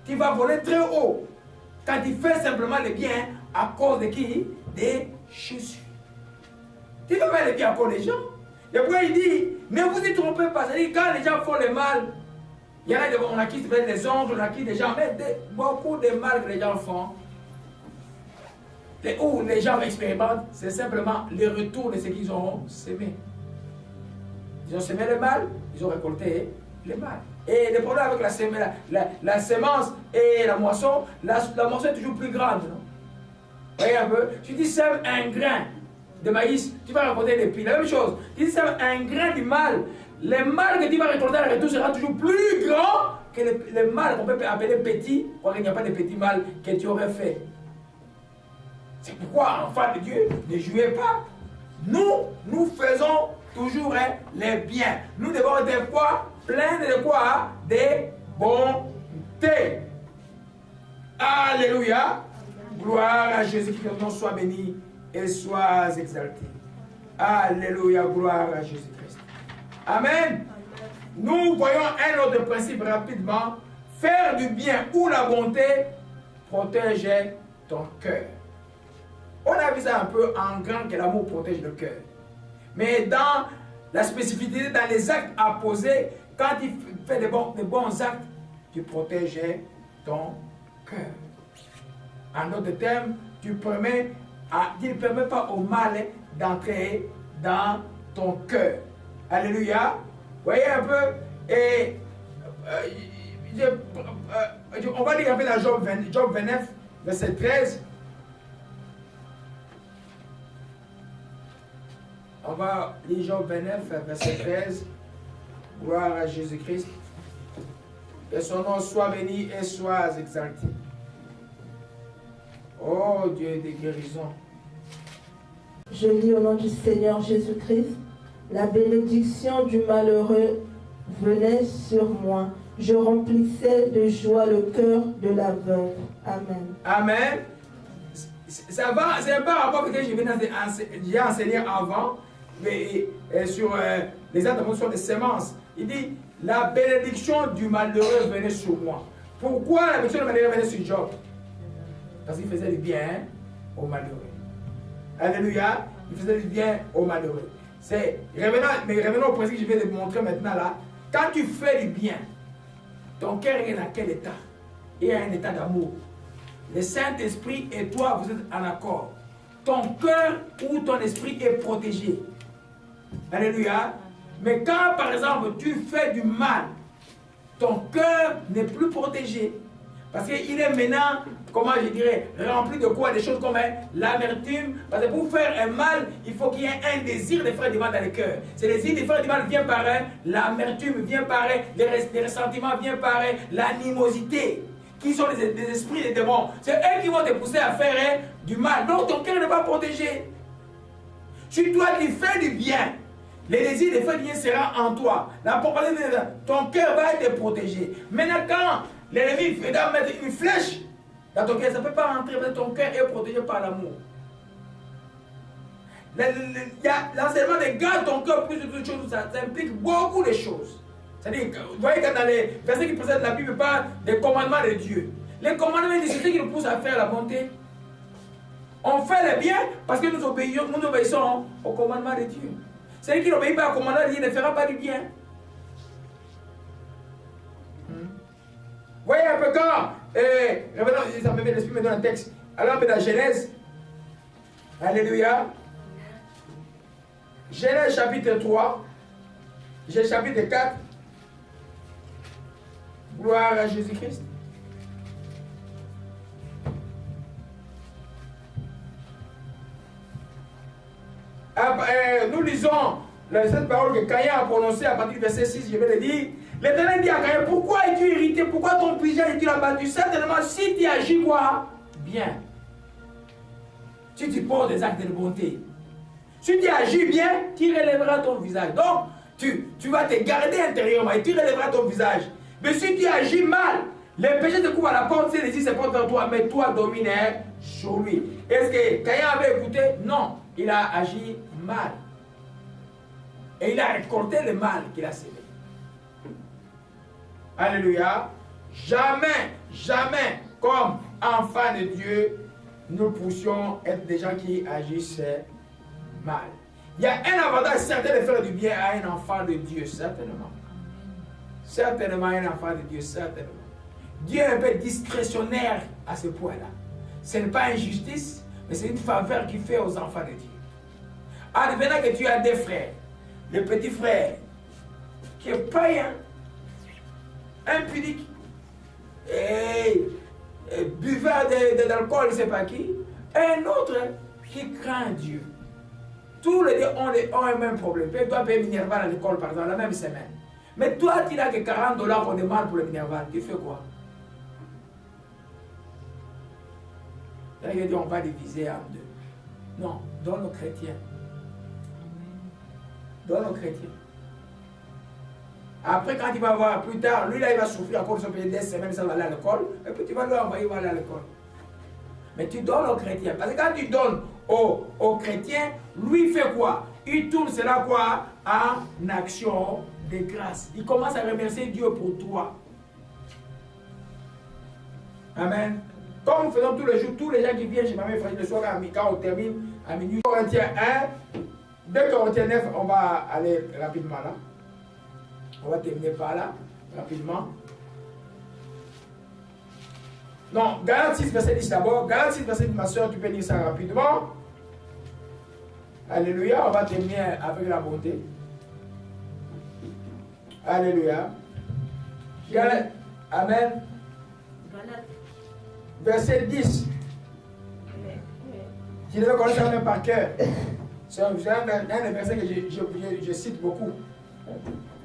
Tu vas voler très haut. Quand tu fais simplement le bien à cause de qui? Des Jésus. Tu ne fais pas le bien à cause des gens. Et puis il dit, ne vous y trompez pas. C'est-à-dire quand les gens font le mal, il y en a on acquise des ongles, on acquise des gens, mais beaucoup de mal que les gens font. Et où les gens expérimentent, c'est simplement le retour de ce qu'ils ont sémé. Ils ont semé le mal, ils ont récolté le mal. Et le problème avec la semence et la moisson est toujours plus grande. Non? Voyez un peu, si tu sèmes un grain de maïs, tu vas récolter des pieds. La même chose, si tu sèmes un grain du mal, le mal que tu vas récolter à la retour sera toujours plus grand que le mal qu'on peut appeler petit, quand il n'y a pas de petit mal que tu aurais fait. C'est pourquoi, enfants de Dieu, ne jouez pas. Nous faisons toujours les biens. Nous devons être quoi? Plein de quoi? Des bontés. Alléluia. Gloire à Jésus, que ton nom soit béni et soit exalté. Alléluia. Gloire à Jésus-Christ. Amen. Nous voyons un autre principe rapidement. Faire du bien ou la bonté protège ton cœur. On a vu ça un peu en grand que l'amour protège le cœur. Mais dans la spécificité, dans les actes à poser, quand tu fais des bons actes, tu protèges ton cœur. En d'autres termes, tu ne permets pas au mal d'entrer dans ton cœur. Alléluia. Voyez un peu. Et on va lire un peu dans Job 29, verset 13. va lire Job 29, verset 13. Gloire à Jésus-Christ. Que son nom soit béni et soit exalté. Oh Dieu de guérison. Je lis au nom du Seigneur Jésus-Christ. La bénédiction du malheureux venait sur moi. Je remplissais de joie le cœur de la veuve. Amen. Amen. Ça va, c'est un peu rapport avec ce que j'ai enseigné avant, mais, sur les attentes sur les semences. Il dit, la bénédiction du malheureux venait sur moi. Pourquoi la bénédiction du malheureux venait sur Job? Parce qu'il faisait du bien aux malheureux. Alléluia. Il faisait du bien aux malheureux. Revenons au principe que je vais te montrer maintenant là. Quand tu fais du bien, ton cœur est dans quel état? Il y a un état d'amour. Le Saint-Esprit et toi, vous êtes en accord. Ton cœur ou ton esprit est protégé. Alléluia. Mais quand, par exemple, tu fais du mal, ton cœur n'est plus protégé. Parce qu'il est maintenant, comment je dirais, rempli de quoi? Des choses comme l'amertume. Parce que pour faire un mal, il faut qu'il y ait un désir de faire du mal dans le cœur. Ce désir de faire du mal vient par l'amertume, vient par les ressentiments, vient par l'animosité. Qui sont des esprits, des démons. C'est eux qui vont te pousser à faire du mal. Donc ton cœur n'est pas protégé. Si toi tu fais du bien, le désir de faire du bien sera en toi. Ton cœur va être protégé. Maintenant quand l'ennemi va mettre une flèche dans ton cœur, ça ne peut pas rentrer parce que ton cœur est protégé par l'amour. L'enseignement de garde ton cœur plus de toutes choses, ça implique beaucoup de choses. C'est-à-dire, vous voyez que dans les versets qui précèdent la Bible parle des commandements de Dieu. Les commandements, c'est ce qui nous pousse à faire la bonté. On fait le bien parce que nous obéissons aux commandements de Dieu. Celui qui n'obéit pas aux commandements de Dieu ne fera pas du bien. Voyez un peu quand, revenons, ça me vient l'esprit, me donne un texte. Alors, dans Genèse, alléluia. Genèse chapitre 3, Genèse chapitre 4. Gloire à Jésus-Christ. Nous lisons cette parole que Caïn a prononcée à partir du verset 6, je vais le dire. L'Éternel dit à Caïn, pourquoi es-tu irrité? Pourquoi ton visage est-il abattu? Certainement, si tu agis quoi? Bien. Si tu poses des actes de bonté. Si tu agis bien, tu relèveras ton visage. Donc, tu vas te garder intérieurement et tu relèveras ton visage. Mais si tu agis mal, le péché te couvre à la porte, c'est les se porte vers toi, mais toi domine sur lui. Est-ce que Caïn avait écouté? Non, il a agi mal. Et il a récolté le mal qu'il a sémé. Alléluia. Jamais, jamais, comme enfants de Dieu, nous poussions être des gens qui agissent mal. Il y a un avantage certain de faire du bien à un enfant de Dieu, certainement. Certainement un enfant de Dieu, certainement. Dieu est un peu discrétionnaire à ce point-là. Ce n'est pas injustice, mais c'est une faveur qu'il fait aux enfants de Dieu. Advenant que tu as des frères, le petit frère qui est païen, impudique, et buveur d'alcool, je ne sais pas qui, et un autre qui craint Dieu. Tous les deux ont un même problème. Tu dois payer Minerval à l'école, par exemple, la même semaine. Mais toi, tu n'as que $40 qu'on demande pour le Minerval. Tu fais quoi? Là, il a dit on va diviser en deux. Non, donne aux chrétiens. Donne aux chrétiens. Après, quand il va voir plus tard, lui là, il va souffrir encore de son payer des semaines, ça va aller à l'école. Et puis tu vas lui envoyer, il va aller à l'école. Mais tu donnes aux chrétiens. Parce que quand tu donnes aux chrétiens, lui fait quoi? Il tourne cela quoi? En action de grâce. Il commence à remercier Dieu pour toi. Amen. Comme nous faisons tous les jours, tous les gens qui viennent chez ma mère le soir quand on termine à minuit. Corinthiens 1, 2 Corinthiens 9, on va aller rapidement là. On va terminer par là, rapidement. Non, Galates 6, verset 10 d'abord. Galates 6, verset 10, ma soeur, tu peux lire ça rapidement. Alléluia, on va terminer avec la bonté. Alléluia. Galates, amen. Verset 10. Je devais connaître ça même par cœur. C'est un des versets que je cite beaucoup.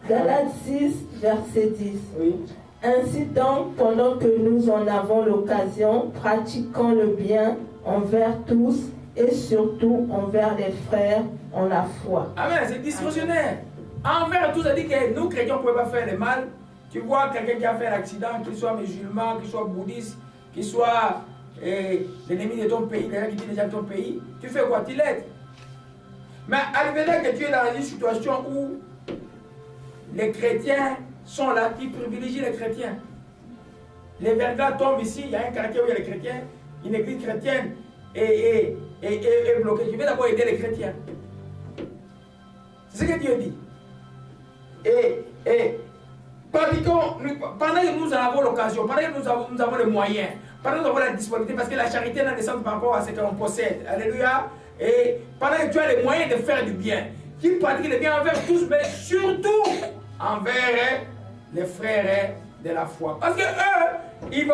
Galates 6, verset 10. Oui. Ainsi donc, pendant que nous en avons l'occasion, pratiquons le bien envers tous et surtout envers les frères en la foi. Amen, c'est discrétionnaire. Envers tous, ça dit que nous, chrétiens, on ne pouvons pas faire le mal. Tu vois quelqu'un qui a fait un accident, qu'il soit musulman, qu'il soit bouddhiste, qu'il soit l'ennemi de ton pays, quelqu'un qui dit déjà de ton pays, tu fais quoi? Tu l'aides. Mais advenant que tu es dans une situation où les chrétiens sont là, qui privilégient les chrétiens. Les verglas tombent ici, il y a un quartier où il y a les chrétiens, une église chrétienne est bloquée. Je vais d'abord aider les chrétiens. C'est ce que Dieu dit. Et pratiquons, pendant que nous avons l'occasion, pendant que nous avons les moyens, pendant que nous avons la disponibilité, parce que la charité n'a descend par rapport à ce que l'on possède. Alléluia. Et pendant que tu as les moyens de faire du bien, tu pratiques le bien envers tous, mais surtout envers les frères de la foi. Parce que eux, ils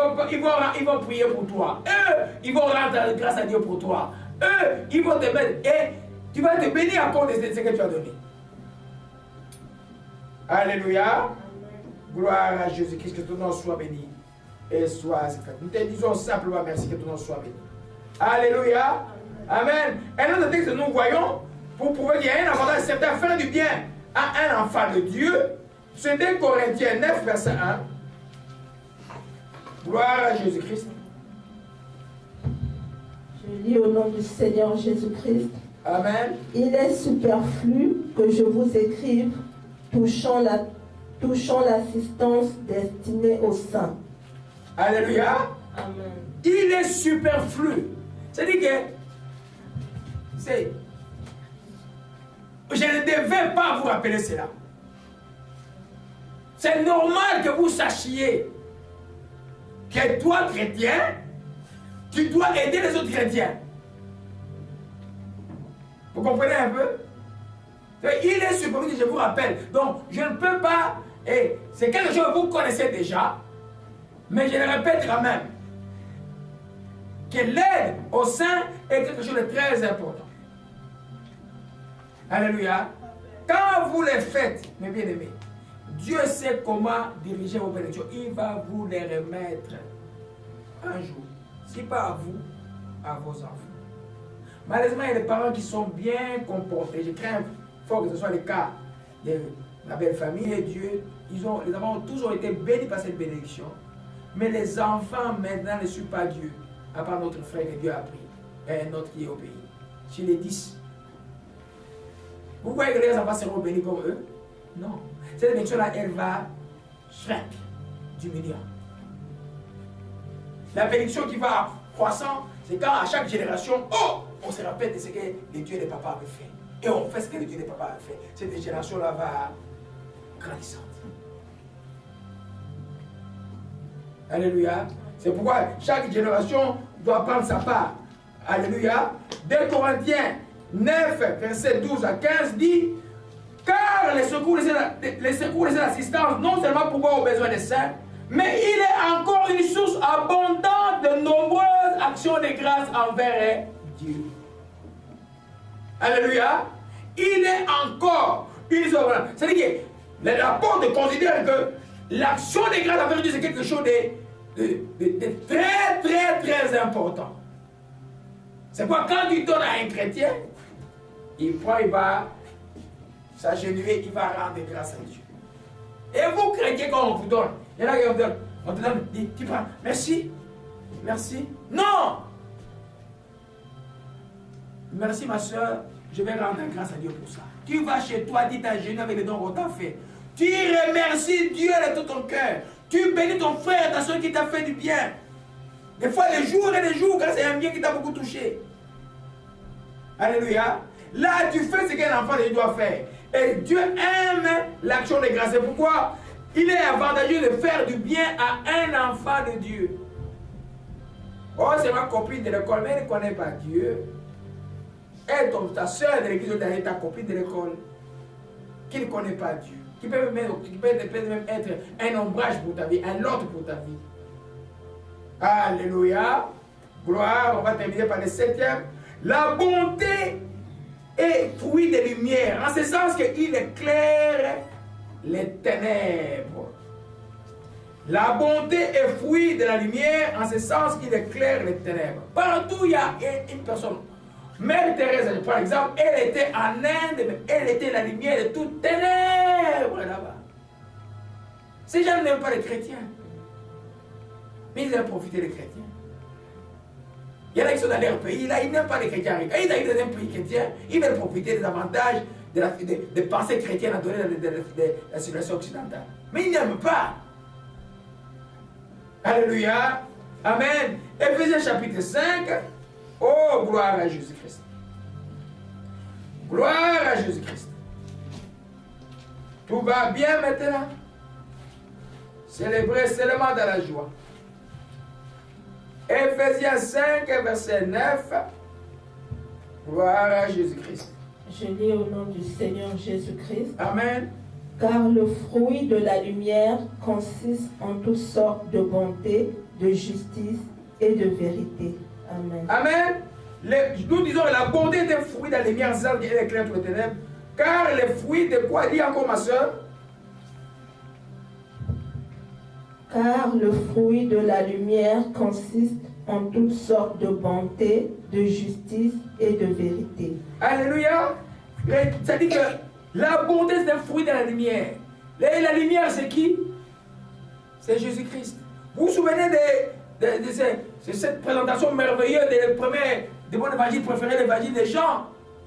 vont prier pour toi. Eux, ils vont rendre grâce à Dieu pour toi. Eux, ils vont te mettre. Et tu vas te bénir à cause de ce que tu as donné. Alléluia. Gloire à Jésus-Christ, que ton nom soit béni. Et soit fait. Nous te disons simplement merci, que ton nom soit béni. Alléluia. Amen. Un autre texte que nous voyons, pour prouver qu'il y a un avantage certain à faire du bien à un enfant de Dieu, c'est 2 Corinthiens 9, verset 1. Gloire à Jésus-Christ. Je lis au nom du Seigneur Jésus-Christ. Amen. Il est superflu que je vous écrive touchant l'assistance destinée aux saints. Alléluia. Amen. Il est superflu. C'est-à-dire que je ne devais pas vous rappeler cela. C'est normal que vous sachiez que toi, chrétien, tu dois aider les autres chrétiens. Vous comprenez un peu? Il est superflu que je vous rappelle. Donc, je ne peux pas, et c'est quelque chose que vous connaissez déjà, mais je le répète quand même, que l'aide aux saints est quelque chose de très important. Alléluia. Quand vous les faites, mes bien-aimés, Dieu sait comment diriger vos bénédictions. Il va vous les remettre un jour. Si pas à vous, à vos enfants. Malheureusement, il y a des parents qui sont bien comportés. Je crains fort que ce soit le cas de la belle famille et Dieu. Les enfants ont toujours été bénis par cette bénédiction. Mais les enfants maintenant ne suivent pas Dieu. À part notre frère que Dieu a pris. Et un autre qui est au pays. Sur les 10. Vous voyez que les enfants seront bénis comme eux? Non. Cette bénédiction-là, elle va diminuer. La bénédiction qui va croissant, c'est quand à chaque génération, on se rappelle de ce que les dieux et les papas avaient fait. Et on fait ce que les dieux et les papas avaient fait. Cette génération-là va grandissante. Alléluia. C'est pourquoi chaque génération doit prendre sa part. Alléluia. 2 Corinthiens 9, verset 12 à 15 dit: car les secours et l'assistance, non seulement pourvoir aux besoins des saints, mais il est encore une source abondante de nombreuses actions de grâce envers Dieu. Alléluia. Il est encore une source. C'est-à-dire que l'apôtre considère que l'action de grâce envers Dieu, c'est quelque chose de très, très, très important. C'est pourquoi quand tu donnes à un chrétien, il va s'agenouiller, il va rendre grâce à Dieu. Et vous, chrétiens, quand on vous donne, il y en a qui vous donnent, on te donne, tu prends, merci, merci. Non! Merci ma soeur, je vais rendre grâce à Dieu pour ça. Tu vas chez toi, tu t'agenouilles avec les dons qu'on t'a fait. Tu remercies Dieu de tout ton cœur. Tu bénis ton frère, ta soeur qui t'a fait du bien. Des fois, les jours et les jours, quand c'est un bien qui t'a beaucoup touché. Alléluia. Là, tu fais ce qu'un enfant de Dieu doit faire. Et Dieu aime l'action de grâce. C'est pourquoi il est avantageux de faire du bien à un enfant de Dieu. Oh, c'est ma copine de l'école, mais elle ne connaît pas Dieu. Elle, ta soeur de l'église, ta copine de l'école, qui ne connaît pas Dieu. Qui peut même être un ombrage pour ta vie, un lot pour ta vie. Alléluia. Gloire. On va terminer par le 7e. La bonté est fruit de lumière, en ce sens qu'il éclaire les ténèbres. La bonté est fruit de la lumière, en ce sens qu'il éclaire les ténèbres. Partout il y a une personne. Mère Thérèse, par exemple, elle était en Inde, mais elle était la lumière de toutes ténèbres là-bas. Ces gens n'aiment pas les chrétiens, mais ils aiment profiter des chrétiens. Il y en a qui sont dans leur pays, là, ils n'aiment pas les chrétiens. Quand ils arrivent dans un pays chrétien, ils veulent profiter des avantages des pensées chrétiennes à donner dans la civilisation occidentale. Mais ils n'aiment pas. Alléluia. Amen. Éphésiens chapitre 5. Oh, gloire à Jésus-Christ. Gloire à Jésus-Christ. Tout va bien maintenant. Célébrez seulement dans la joie. Éphésiens 5, verset 9. Gloire à Jésus-Christ. Je lis au nom du Seigneur Jésus-Christ. Amen. Car le fruit de la lumière consiste en toutes sortes de bonté, de justice et de vérité. Amen. Amen. Nous disons que la bonté est un fruit de la lumière, c'est ça qui éclaire toutes les ténèbres. Car les fruits de quoi? Dis encore, ma soeur. Car le fruit de la lumière consiste en toutes sortes de bonté, de justice et de vérité. Alléluia. Ça dit que la bonté c'est un fruit de la lumière. Et la lumière c'est qui? C'est Jésus-Christ. Vous vous souvenez de cette présentation merveilleuse de mon évangile préféré, l'évangile des Jean?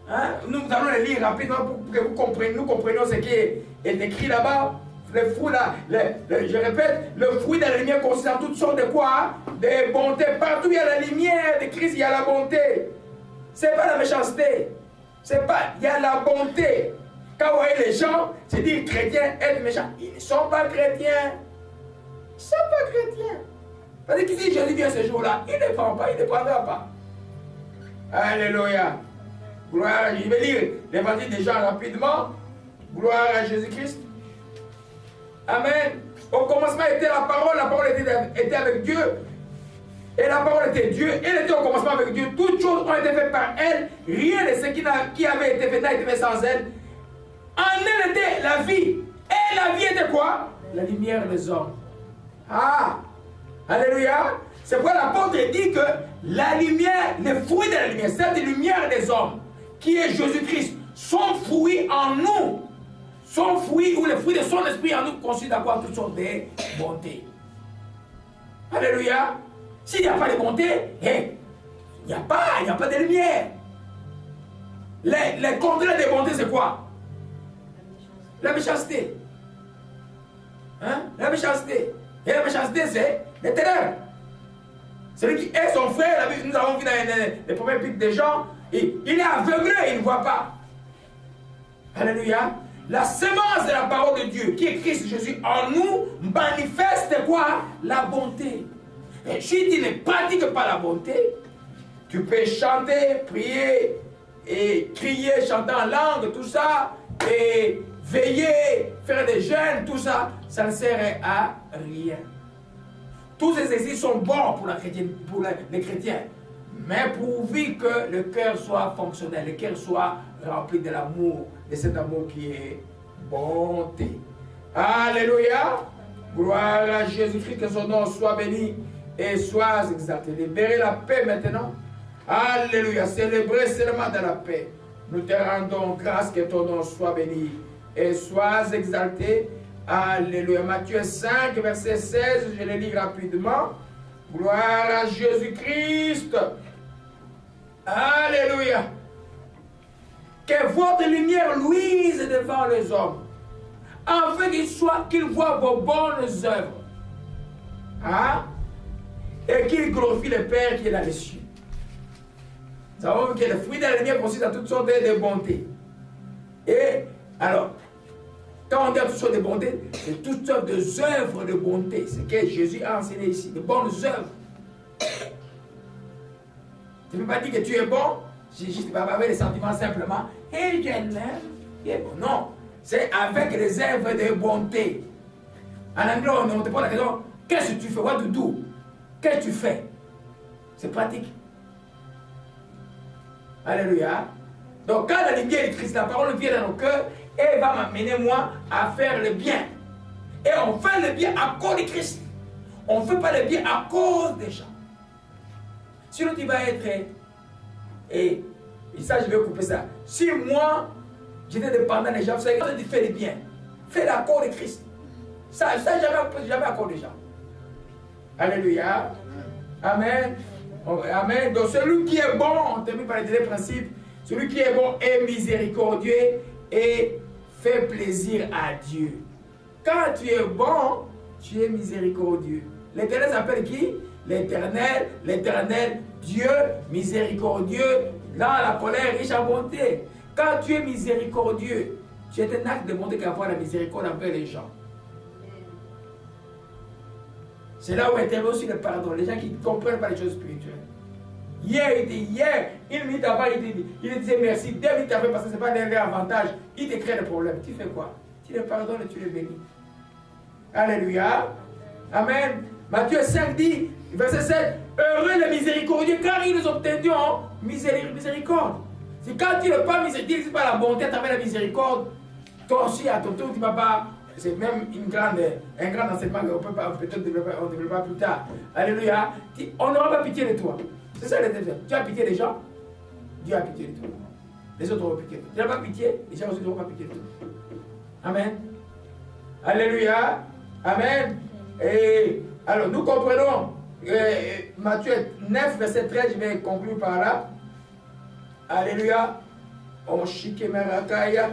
Hein? Nous allons le lire rapidement pour que nous comprenions ce qui est écrit là-bas. Le fruit là, je répète, le fruit de la lumière consiste en toutes sortes de quoi? De bonté. Partout il y a la lumière de Christ, il y a la bonté. C'est pas la méchanceté. C'est pas, il y a la bonté. Quand vous voyez les gens se dire chrétiens, être méchants, ils ne sont pas chrétiens. Ils ne sont pas chrétiens. Parce que si Jésus vient ce jour-là, il ne prend pas, il ne prendra pas. Alléluia. Gloire à Jésus. Je vais lire l'évangile des gens rapidement. Gloire à Jésus-Christ. Amen. Au commencement était la parole était avec Dieu. Et la parole était Dieu. Elle était au commencement avec Dieu. Toutes choses ont été faites par elle. Rien de ce qui avait été fait n'a été fait sans elle. En elle était la vie. Et la vie était quoi? La lumière des hommes. Ah! Alléluia! C'est pourquoi l'apôtre dit que la lumière, les fruits de la lumière, cette lumière des hommes, qui est Jésus-Christ, son fruit en nous. Son fruit ou les fruits de son esprit en nous consiste à quoi? Toutes sortes de bonté. Alléluia! S'il n'y a pas de bonté, il n'y a pas de lumière. Les contraires de bonté, c'est quoi? La méchanceté. Hein? La méchanceté. Et la méchanceté, c'est les ténèbres. Celui qui est son frère, nous avons vu dans les premiers pics des gens, il est aveuglé, il ne voit pas. Alléluia. La semence de la parole de Dieu, qui est Christ Jésus en nous, manifeste quoi? La bonté. Et si tu ne pratiques pas la bonté, tu peux chanter, prier, et crier, chanter en langue, tout ça, et veiller, faire des jeûnes, tout ça, ça ne sert à rien. Tous ces exercices sont bons pour les chrétiens, mais pourvu que le cœur soit fonctionnel, le cœur soit rempli de l'amour, de cet amour qui est bonté. Alléluia! Gloire à Jésus-Christ, que son nom soit béni et soit exalté. Libérez la paix maintenant. Alléluia! Célébrez seulement dans la paix. Nous te rendons grâce, que ton nom soit béni et sois exalté. Alléluia. Matthieu 5, verset 16, je le lis rapidement. Gloire à Jésus-Christ. Alléluia. Que votre lumière luise devant les hommes, afin qu'ils voient vos bonnes œuvres. Hein? Et qu'ils glorifient le Père qui est dans les cieux. Nous savons que le fruit de la lumière consiste à toutes sortes de bontés. Et alors, quand on dit à toutes sortes de bontés, c'est toutes sortes d'œuvres de bonté. C'est ce que Jésus a enseigné ici, de bonnes œuvres. Tu ne peux pas dire que tu es bon, c'est juste pas avec les sentiments simplement. Et je l'aime, il est bon. Non, c'est avec les œuvres de bonté. En anglais, on ne te pose la question, qu'est-ce que tu fais? What to do? Qu'est-ce que tu fais? C'est pratique. Alléluia. Donc quand la lumière de Christ, la parole vient dans nos cœurs, elle va m'amener moi à faire le bien. Et on fait le bien à cause de Christ. On ne fait pas le bien à cause des gens. Sinon tu vas être... Et ça je vais couper ça. Si moi, j'étais dépendant des gens, vous savez, quand tu fais le bien, fais la cause de Christ. Ça jamais à cause des gens. Alléluia. Amen. Amen. Donc celui qui est bon, on termine par les derniers principes, celui qui est bon est miséricordieux et fait plaisir à Dieu. Quand tu es bon, tu es miséricordieux. L'Éternel s'appelle qui? L'Éternel, Dieu miséricordieux, dans la colère riche en bonté. Quand tu es miséricordieux, tu es un acte de bonté qu'avoir la miséricorde envers les gens. C'est là où intervient aussi le pardon. Les gens qui ne comprennent pas les choses spirituelles. Hier, une minute avant, il disait merci. 2 minutes après, parce que ce n'est pas leur avantage. Il te crée des problèmes. Tu fais quoi? Tu les pardonnes et tu les bénis. Alléluia. Amen. Matthieu 5 dit, verset 7, heureux les miséricordieux, car ils obtiendront miséricorde. C'est quand tu n'es pas miséricordieux, tu n'as pas la bonté à travers la miséricorde, toi aussi à ton tour, tu ne vas pas. C'est même un grand enseignement qu'on peut pas, peut-être développer plus tard. Alléluia. On n'aura pas pitié de toi. C'est ça le deuxième. Tu as pitié des gens, Dieu a pitié de toi. Les autres auront pitié de toi. Tu n'as pas pitié, les gens aussi n'auront pas pitié de toi. Amen. Alléluia. Amen. Et alors nous comprenons Matthieu 9, verset 13, je vais conclure par là. Alléluia. On chique merakaya.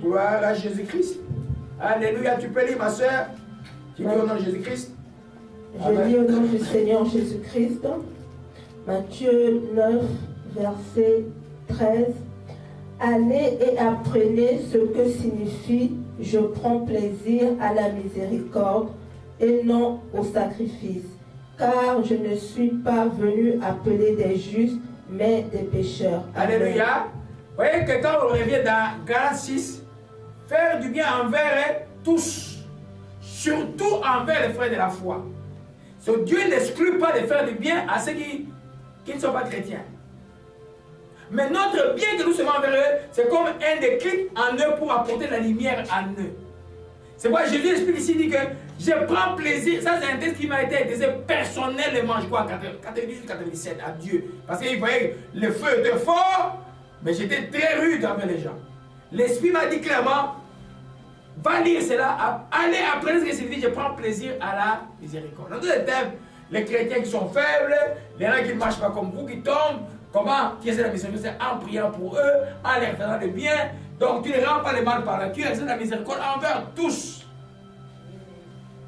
Gloire à Jésus-Christ. Alléluia, tu peux lire ma soeur. Tu lis au nom de Jésus-Christ. Je lis au nom du Seigneur Jésus-Christ. Matthieu 9, verset 13. Allez et apprenez ce que signifie « Je prends plaisir à la miséricorde et non au sacrifice, car je ne suis pas venu appeler des justes, mais des pécheurs. » Alléluia. Vous voyez que quand on revient dans Galates 6, faire du bien envers tous, surtout envers les frères de la foi. So, Dieu n'exclut pas de faire du bien à ceux qui ne sont pas chrétiens. Mais notre bien que nous sommes envers eux, c'est comme un déclic en eux pour apporter la lumière en eux. C'est pourquoi Jésus explique ici, dit que je prends plaisir. Ça, c'est un texte qui m'a été adressé personnellement, je crois, en 98-97, à Dieu. Parce qu'il voyait que le feu était fort, mais j'étais très rude envers les gens. L'Esprit m'a dit clairement, va lire cela, allez apprendre ce que signifie, je prends plaisir à la miséricorde. Dans tous les thèmes, les chrétiens qui sont faibles, les gens qui ne marchent pas comme vous, qui tombent, comment qui essaient la miséricorde? C'est en priant pour eux, en leur faisant le bien. Donc tu ne rends pas le mal par là, tu exerces la miséricorde envers tous.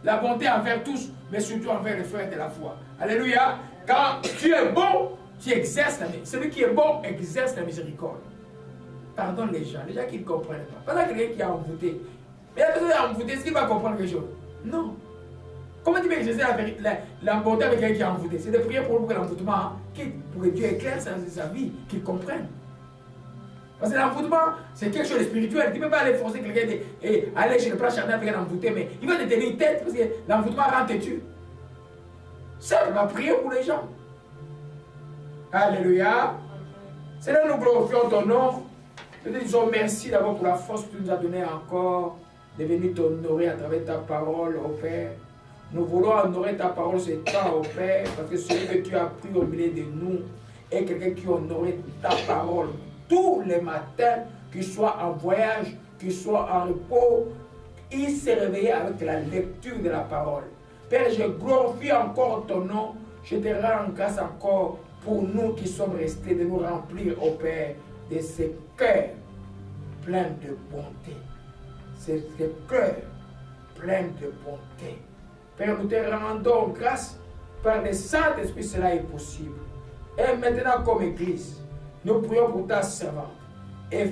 La bonté envers tous, mais surtout envers les frères de la foi. Alléluia. Quand tu es bon, tu exerces la miséricorde. Celui qui est bon exerce la miséricorde. Pardonne les gens qui ne comprennent pas. Pas quelqu'un qui a envoûté. Mais la personne qui a envoûté, est-ce qu'il va comprendre quelque chose? Non. Comment tu peux exercer la bonté avec quelqu'un qui a envoûté? C'est de prier pour l'envoûtement, pour que Dieu éclaire sa vie, qu'il comprenne. Parce que l'envoûtement, c'est quelque chose de spirituel. Tu ne peux pas aller forcer quelqu'un et aller chez le plan charnel avec un envoûté, mais il va te tenir une tête parce que l'envoûtement rend têtu. Simplement prier pour les gens. Alléluia. Seigneur, nous glorifions ton nom. Nous te disons merci d'abord pour la force que tu nous as donnée encore de venir t'honorer à travers ta parole, ô Père. Nous voulons honorer ta parole ce temps, ô Père, parce que celui que tu as pris au milieu de nous est quelqu'un qui honore ta parole tous les matins, qu'il soit en voyage, qu'il soit en repos. Il s'est réveillé avec la lecture de la parole. Père, je glorifie encore ton nom. Je te rends grâce encore pour nous qui sommes restés, de nous remplir, ô Père, de ces cœurs pleins de bonté. Ces cœurs pleins de bonté. Père, nous te rendons grâce. Par le Saint-Esprit, cela est possible. Et maintenant, comme Église, nous prions pour ta servante. Et